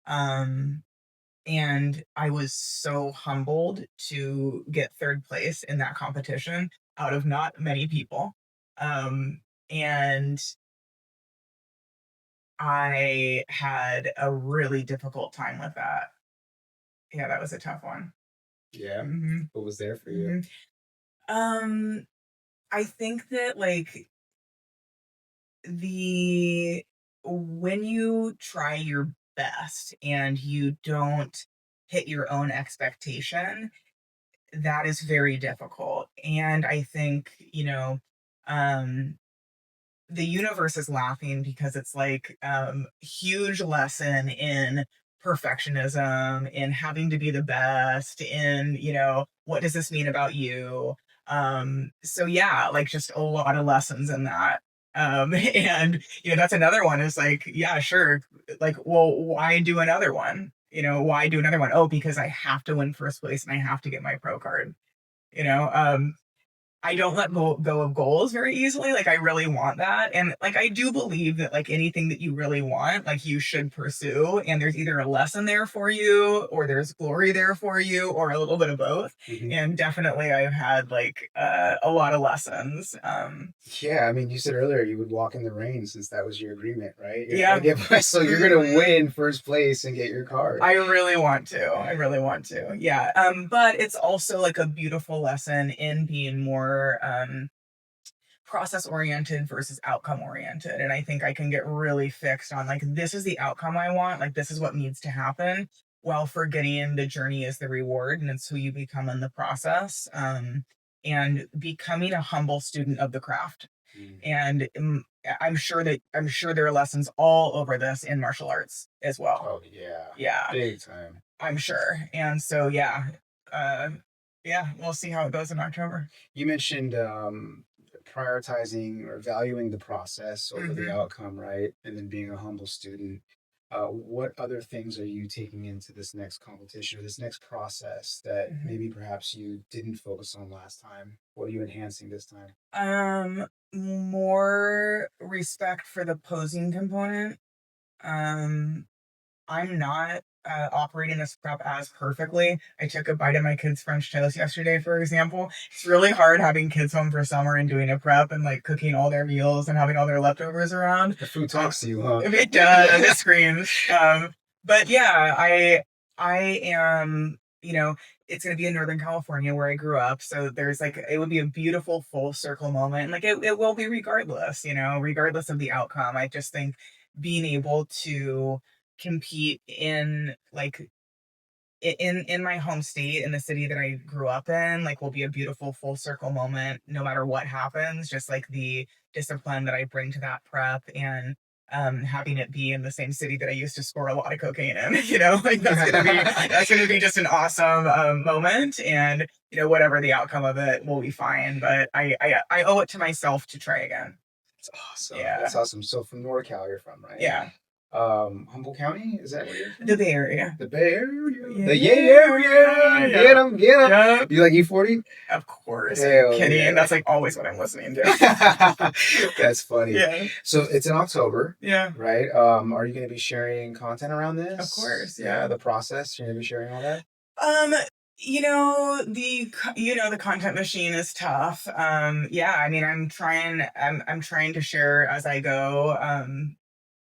Um, and I was so humbled to get third place in that competition out of not many people. And I had a really difficult time with that. Yeah, that was a tough one. Yeah. hmm What was there for you? hmm Um, I think that like the when you try your best and you don't hit your own expectation, that is very difficult. And I think, um the universe is laughing because it's like huge lesson in perfectionism, in having to be the best, in what does this mean about you. So yeah, like just a lot of lessons in that. And that's another one is like, yeah, sure, like, well, why do another one? Why do another one? Oh, because I have to win first place and I have to get my pro card. you know um I don't let go of goals very easily. Like I really want that. And like I do believe that like anything that you really want, like you should pursue. And there's either a lesson there for you or there's glory there for you or a little bit of both. Mhm. And definitely I've had like a lot of lessons. Yeah, I mean, you said earlier you would walk in the rain since that was your agreement, right? You're not gonna Yeah. get so you're gonna Mhm. win first place and get your card. I really want to. I really want to. Yeah. But it's also like a beautiful lesson in being more process oriented versus outcome oriented. And I think I can get really fixed on like, this is the outcome I want, like, this is what needs to happen, while forgetting the journey is the reward and it's who you become in the process. And becoming a humble student of the craft. Mm. And I'm sure there are lessons all over this in martial arts as well. Oh yeah, Yeah, big time. I'm sure. And so, uh, yeah, we'll see how it goes in October. You mentioned prioritizing or valuing the process over the hmm outcome, right? And then being a humble student. What other things are you taking into this next competition or this next process that hmm maybe perhaps you didn't focus on last time? What are you enhancing this time? Um, More respect for the posing component. Um, I'm not operating this prep as perfectly. I took a bite of my kid's French toast yesterday, for example. It's really hard having kids home for summer and doing a prep and like cooking all their meals and having all their leftovers around. The food Uh, talks to you, huh? it does, it screams. But yeah, I am, it's gonna be in Northern California where I grew up. So there's like it would be a beautiful full circle moment. And like it will be regardless, regardless of the outcome. I just think being able to compete in like in my home state in the city that I grew up in like will be a beautiful full circle moment no matter what happens, just like the discipline that I bring to that prep and having it be in the same city that I used to score a lot of cocaine in, like that's gonna be just an awesome moment. And whatever the outcome of it will be fine, but I owe it to myself to try again. That's awesome. Yeah. That's awesome. So from NorCal, you're from, right? Yeah. Humboldt County, is that where you're The from? Bay Area. The Bay Area, Yeah, the Yay yeah, Area. yeah, Get 'em, get 'em. yeah. You like E40? Of course. Are you Hell kidding? yeah. That's like always what I'm listening to. That's funny. Yeah. So it's in October, Yeah. right? Are you going to be sharing content around Of this? course. Yeah, Yeah. the process. You're going to be sharing all that. Um, the content machine is tough. Yeah, I mean I'm trying to share as I go.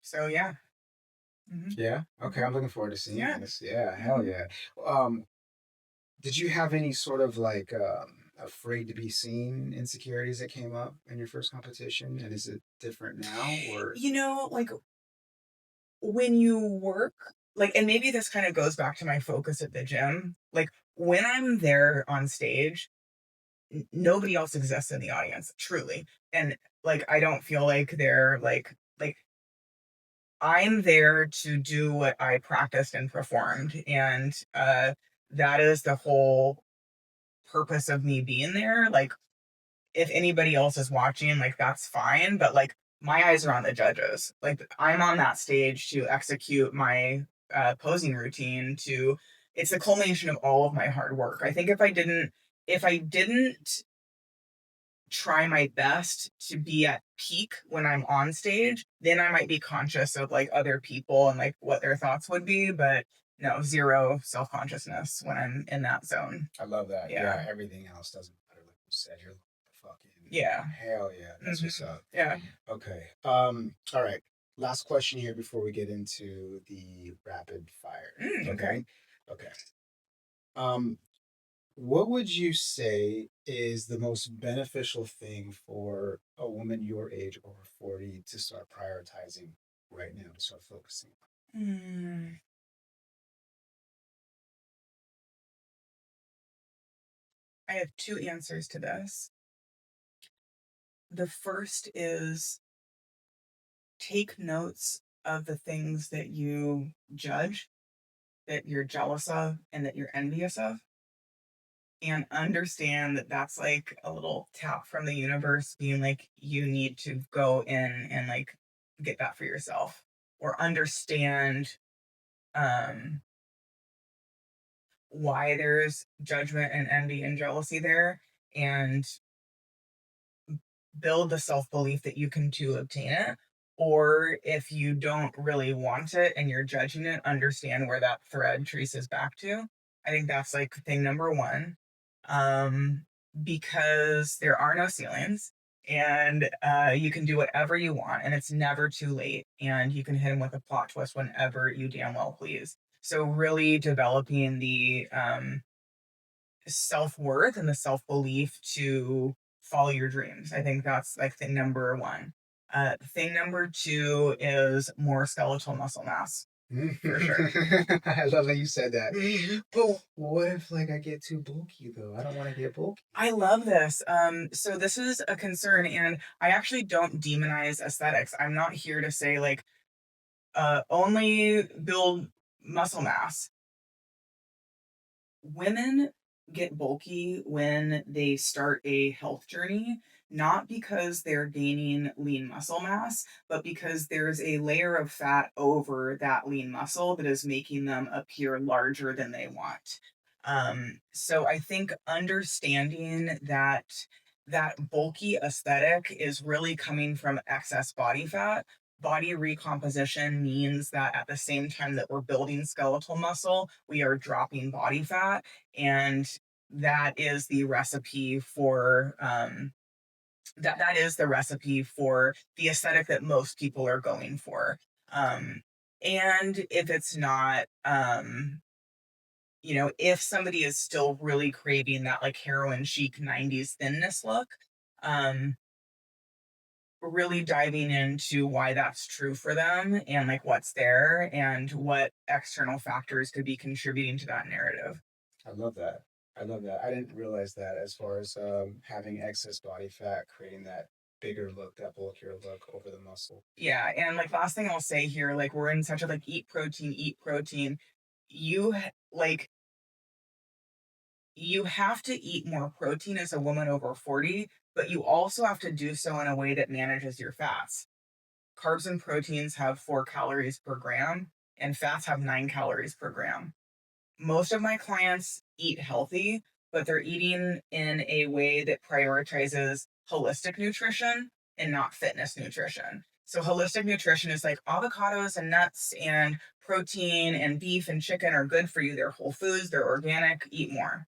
So yeah. hmm Yeah. Okay. hmm I'm looking forward to seeing Yeah. this. Yeah. Hell hmm yeah. Um, Did you have any sort of like afraid to be seen insecurities that came up in your first competition? And is it different now or Like when you work, like, and maybe this kind of goes back to my focus at the gym, like when I'm there on stage, nobody else exists in the audience, truly. And like, I don't feel like they're like, I'm there to do what I practiced and performed. And that is the whole purpose of me being there. Like, if anybody else is watching, like that's fine. But like my eyes are on the judges. Like I'm on that stage to execute my posing routine to it's the culmination of all of my hard work. I think if I didn't try my best to be at peak when I'm on stage, then I might be conscious of like other people and like what their thoughts would be, but no, zero self-consciousness when I'm in that zone. I love that. Yeah. Yeah, everything else doesn't matter. Like you said, you're the fucking Yeah. hell yeah. That's what's up. Yeah. Okay. All right. Last question here before we get into the rapid fire. Okay. Okay. Um, what would you say is the most beneficial thing for a woman your age over 40 to start prioritizing right now, to start focusing Mm, I have two answers to this. The first is take notes of the things that you judge, that you're jealous of, and that you're envious of, and understand that that's like a little tap from the universe being like, you need to go in and like get that for yourself or understand um, why there's judgment and envy and jealousy there and build the self belief that you can to obtain it. Or if you don't really want it and you're judging it, understand where that thread traces back to. I think that's like thing number one. Um, because there are no ceilings and you can do whatever you want and it's never too late. And you can hit them with a plot twist whenever you damn well please. So, really developing the self-worth and the self-belief to follow your dreams. I think that's like thing number one. Thing number two is more skeletal muscle mass for sure. I love that you said that. But what if like I get too bulky though? I don't want to get bulky. I love this. So this is a concern, and I actually don't demonize aesthetics. I'm not here to say like only build muscle mass. Women get bulky when they start a health journey, not because they're gaining lean muscle mass, but because there's a layer of fat over that lean muscle that is making them appear larger than they want. So I think understanding that bulky aesthetic is really coming from excess body fat. Body recomposition means that at the same time that we're building skeletal muscle, we are dropping body fat. And that is the recipe for that is the recipe for the aesthetic that most people are going for. And if it's not if somebody is still really craving that like heroin chic 90s thinness look, um really diving into why that's true for them and like what's there and what external factors could be contributing to that narrative. I love that. I love that. I didn't realize that as far as having excess body fat, creating that bigger look, that bulkier look over the muscle. Yeah, and like last thing I'll say here, like we're in such a like eat protein, eat protein. Like you have to eat more protein as a woman over 40, but you also have to do so in a way that manages your fats. Carbs and proteins have 4 calories per gram, and fats have 9 calories per gram. Most of my clients eat healthy, but they're eating in a way that prioritizes holistic nutrition and not fitness nutrition. So, holistic nutrition is like avocados and nuts and protein and beef and chicken are good for you. They're whole foods, they're organic, eat more.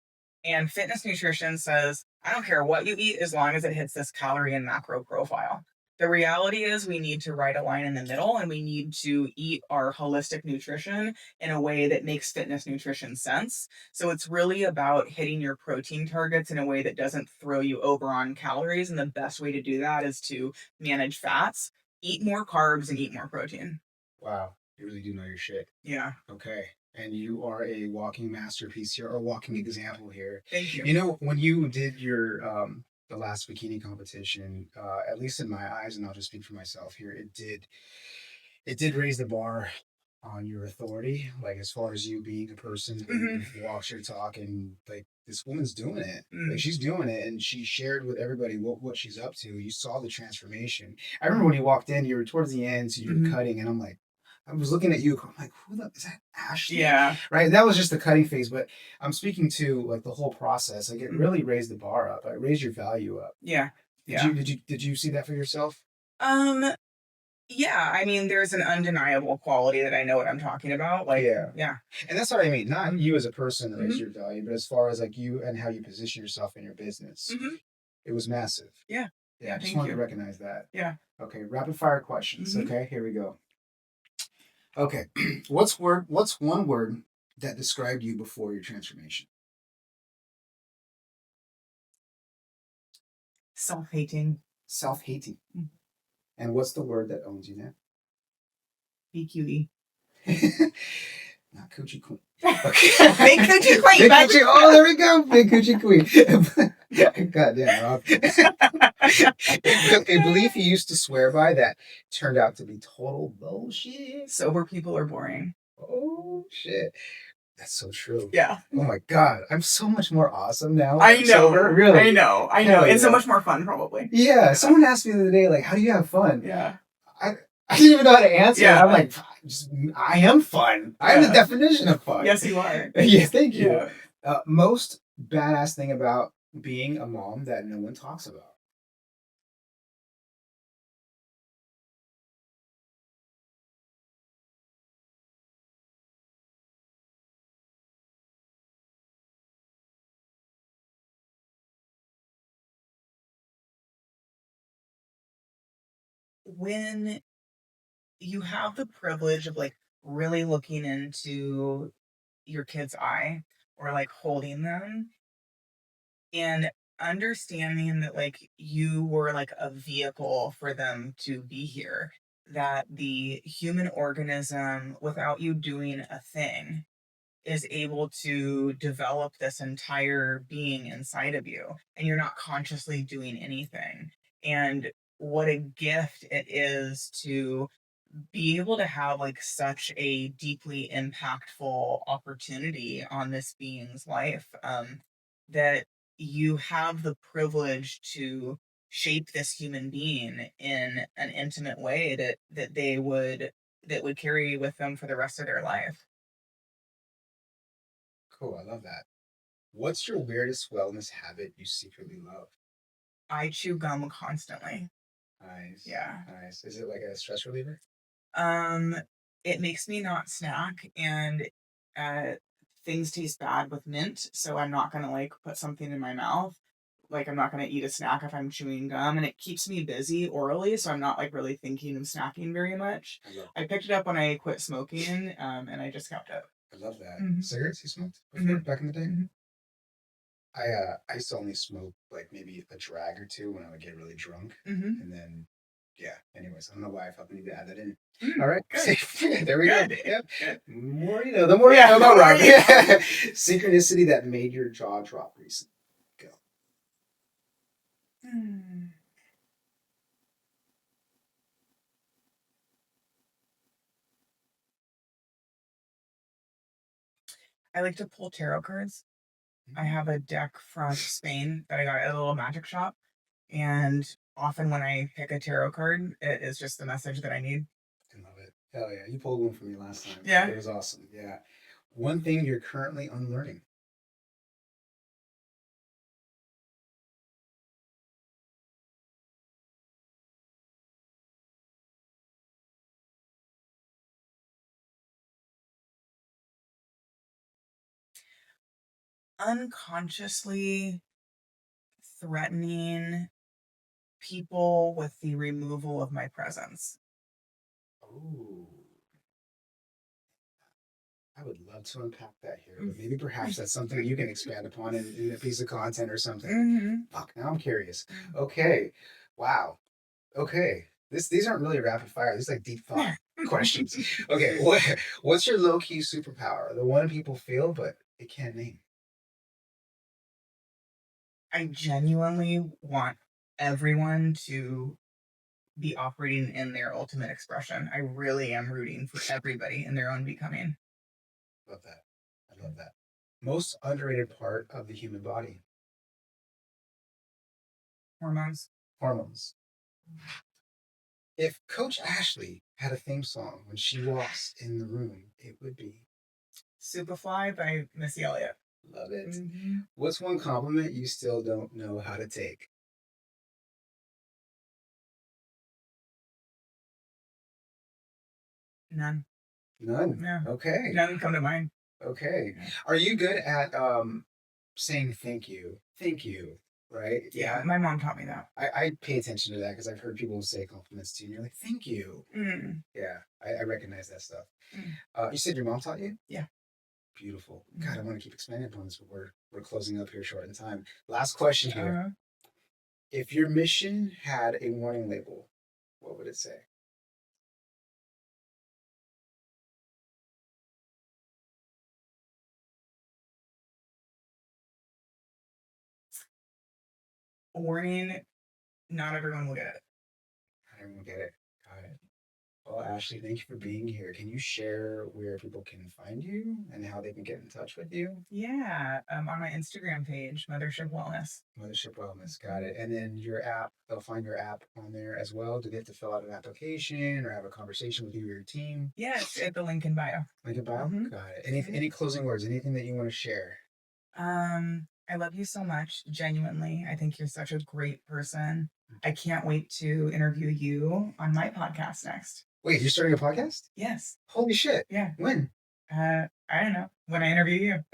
And fitness nutrition says, I don't care what you eat as long as it hits this calorie and macro profile. The reality is we need to ride a line in the middle, and we need to eat our holistic nutrition in a way that makes fitness nutrition sense. So it's really about hitting your protein targets in a way that doesn't throw you over on calories. And the best way to do that is to manage fats, eat more carbs, and eat more protein. Wow, you really do know your shit. Yeah. Okay. And you are a walking masterpiece here, or walking example here. Thank you. You know, when you did your the last bikini competition, at least in my eyes, and I'll just speak for myself here, it did raise the bar on your authority, like as far as you being a person Hmm. who walks your talk, and like this woman's doing it. Like Mm. she's doing it, and she shared with everybody what she's up to. You saw the transformation. I remember when you walked in, you were towards the end, so you were Hmm. cutting, and I'm like, I was looking at you, I'm like, who the is that Ashley? Yeah. Right? That was just the cutting phase, but I'm speaking to like the whole process. Like it Mm. really raised the bar up. It raised your value up. Yeah. Did Yeah. you see that for yourself? Um, yeah, I mean, there's an undeniable quality that I know what I'm talking about. Like, Yeah. yeah. And that's what I mean. Not you as a person raised Hmm. your value, but as far as like you and how you position yourself in your business, Hmm. it was massive. Yeah. Yeah, Yeah. I just Thank wanted to you. recognize that. Yeah. Okay, rapid fire questions. Hmm. Okay, here we go. Okay, what's one word that described you before your transformation? Self-hating. Self-hating. Mm. And what's the word that owns you now? BQE. Not coochie queen. Big Okay. coochie queen. Big Back. coochie. Oh, there we go. Big coochie queen. Goddamn, Rob. A belief he used to swear by that turned out to be total bullshit. Sober people are boring. Oh shit. That's so true. Yeah. Oh my god. I'm so much more awesome now. I know. Sober. Really. I know. I know. Hell It's so yeah. much more fun, probably. Yeah. Someone asked me the other day, like, how do you have fun? Yeah. I, I didn't even know how to answer. Yeah. I'm like, I am fun. I'm the Yeah. definition of fun. Yes, you are. Yeah, thank you. Yeah. Most badass thing about being a mom that no one talks about. When you have the privilege of like really looking into your kid's eye or like holding them and understanding that like you were like a vehicle for them to be here, that the human organism without you doing a thing is able to develop this entire being inside of you and you're not consciously doing anything, and what a gift it is to be able to have like such a deeply impactful opportunity on this being's life, that you have the privilege to shape this human being in an intimate way that would carry with them for the rest of their life. Cool, I love that. What's your weirdest wellness habit you secretly love? I chew gum constantly. Nice, Yeah. nice. Is it like a stress reliever? Um, it makes me not snack, and uh, things taste bad with mint, so I'm not gonna like put something in my mouth. Like I'm not gonna eat a snack if I'm chewing gum, and it keeps me busy orally, so I'm not like really thinking of snacking very much. I picked it up when I quit smoking, and I just kept it. I love that. Hmm. Cigarettes you smoked before Hmm. back in the day? Hmm. I used to only smoke like maybe a drag or two when I would get really drunk. Hmm. And then yeah, anyways, I don't know why I felt the need to add that in. Mm, All right. good. There we go. Good. Yep. Good. More you know, the more you Yeah, know the about more Rob. you know. Yeah. Synchronicity that made your jaw drop recently. Go. Hmm. I like to pull tarot cards. I have a deck from Spain that I got at a little magic shop, and often when I pick a tarot card, it is just the message that I need. I love it. Hell yeah. You pulled one for me last time. Yeah. It was awesome. Yeah. One thing you're currently unlearning. Unconsciously threatening people with the removal of my presence. Oh, I would love to unpack that here, but maybe perhaps that's something you can expand upon in a piece of content or something. Mhm. Fuck, now I'm curious. Okay. Wow. Okay. These aren't really rapid fire. These are like deep thought questions. Okay. What's your low key superpower? The one people feel but it can't name. I genuinely want everyone to be operating in their ultimate expression. I really am rooting for everybody in their own becoming. Love that. I love that. Most underrated part of the human body. Hormones. Hormones. If Coach Ashley had a theme song when she walks in the room, it would be Superfly by Missy Elliott. love it. Mm-hmm. What's one compliment you still don't know how to take? None. None. No. Okay. None come to mind. Okay. Yeah. Are you good at saying thank you? Thank you. Right? Yeah, my mom taught me that. I pay attention to that because I've heard people say compliments to you and you're like, thank you. Mm. Yeah, I recognize that stuff. Mm. You said your mom taught you? Yeah. Beautiful. God, I want to keep expanding upon this, but we're closing up here short in time. Last question here. If your mission had a warning label, what would it say? Warning, not everyone will get it. I don't even get it. Got it. Well, Ashley, thank you for being here. Can you share where people can find you and how they can get in touch with you? Yeah, on my Instagram page, Mothership Wellness. Mothership Wellness, got it. And then your app, they'll find your app on there as well. Do they have to fill out an application or have a conversation with you or your team? Yes, at the link in bio. Link in bio? Mhm. Got it. Any closing words? Anything that you want to share? I love you so much, genuinely. I think you're such a great person. I can't wait to interview you on my podcast next. Wait, you're starting a podcast? Yes. Holy shit. Yeah. When? I don't know. When I interview you.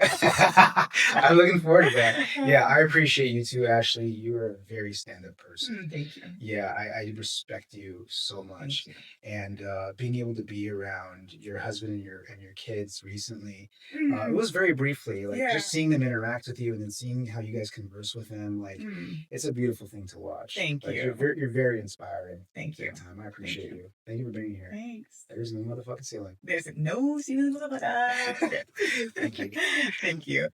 I'm looking forward to that. Yeah, I appreciate you too, Ashley. You are a very stand-up person. Thank you. Yeah, I respect you so much. Thank you. And being able to be around your husband and your kids recently, it Mm. was very briefly, like Yeah. just seeing them interact with you and then seeing how you guys converse with them, like Mm. it's a beautiful thing to watch. Thank Like, you. you're very inspiring. Thank you. Big time. I appreciate you. you. Thank you for being here. Thanks. There's no motherfucking ceiling. There's no ceiling. Thank you. Thank you.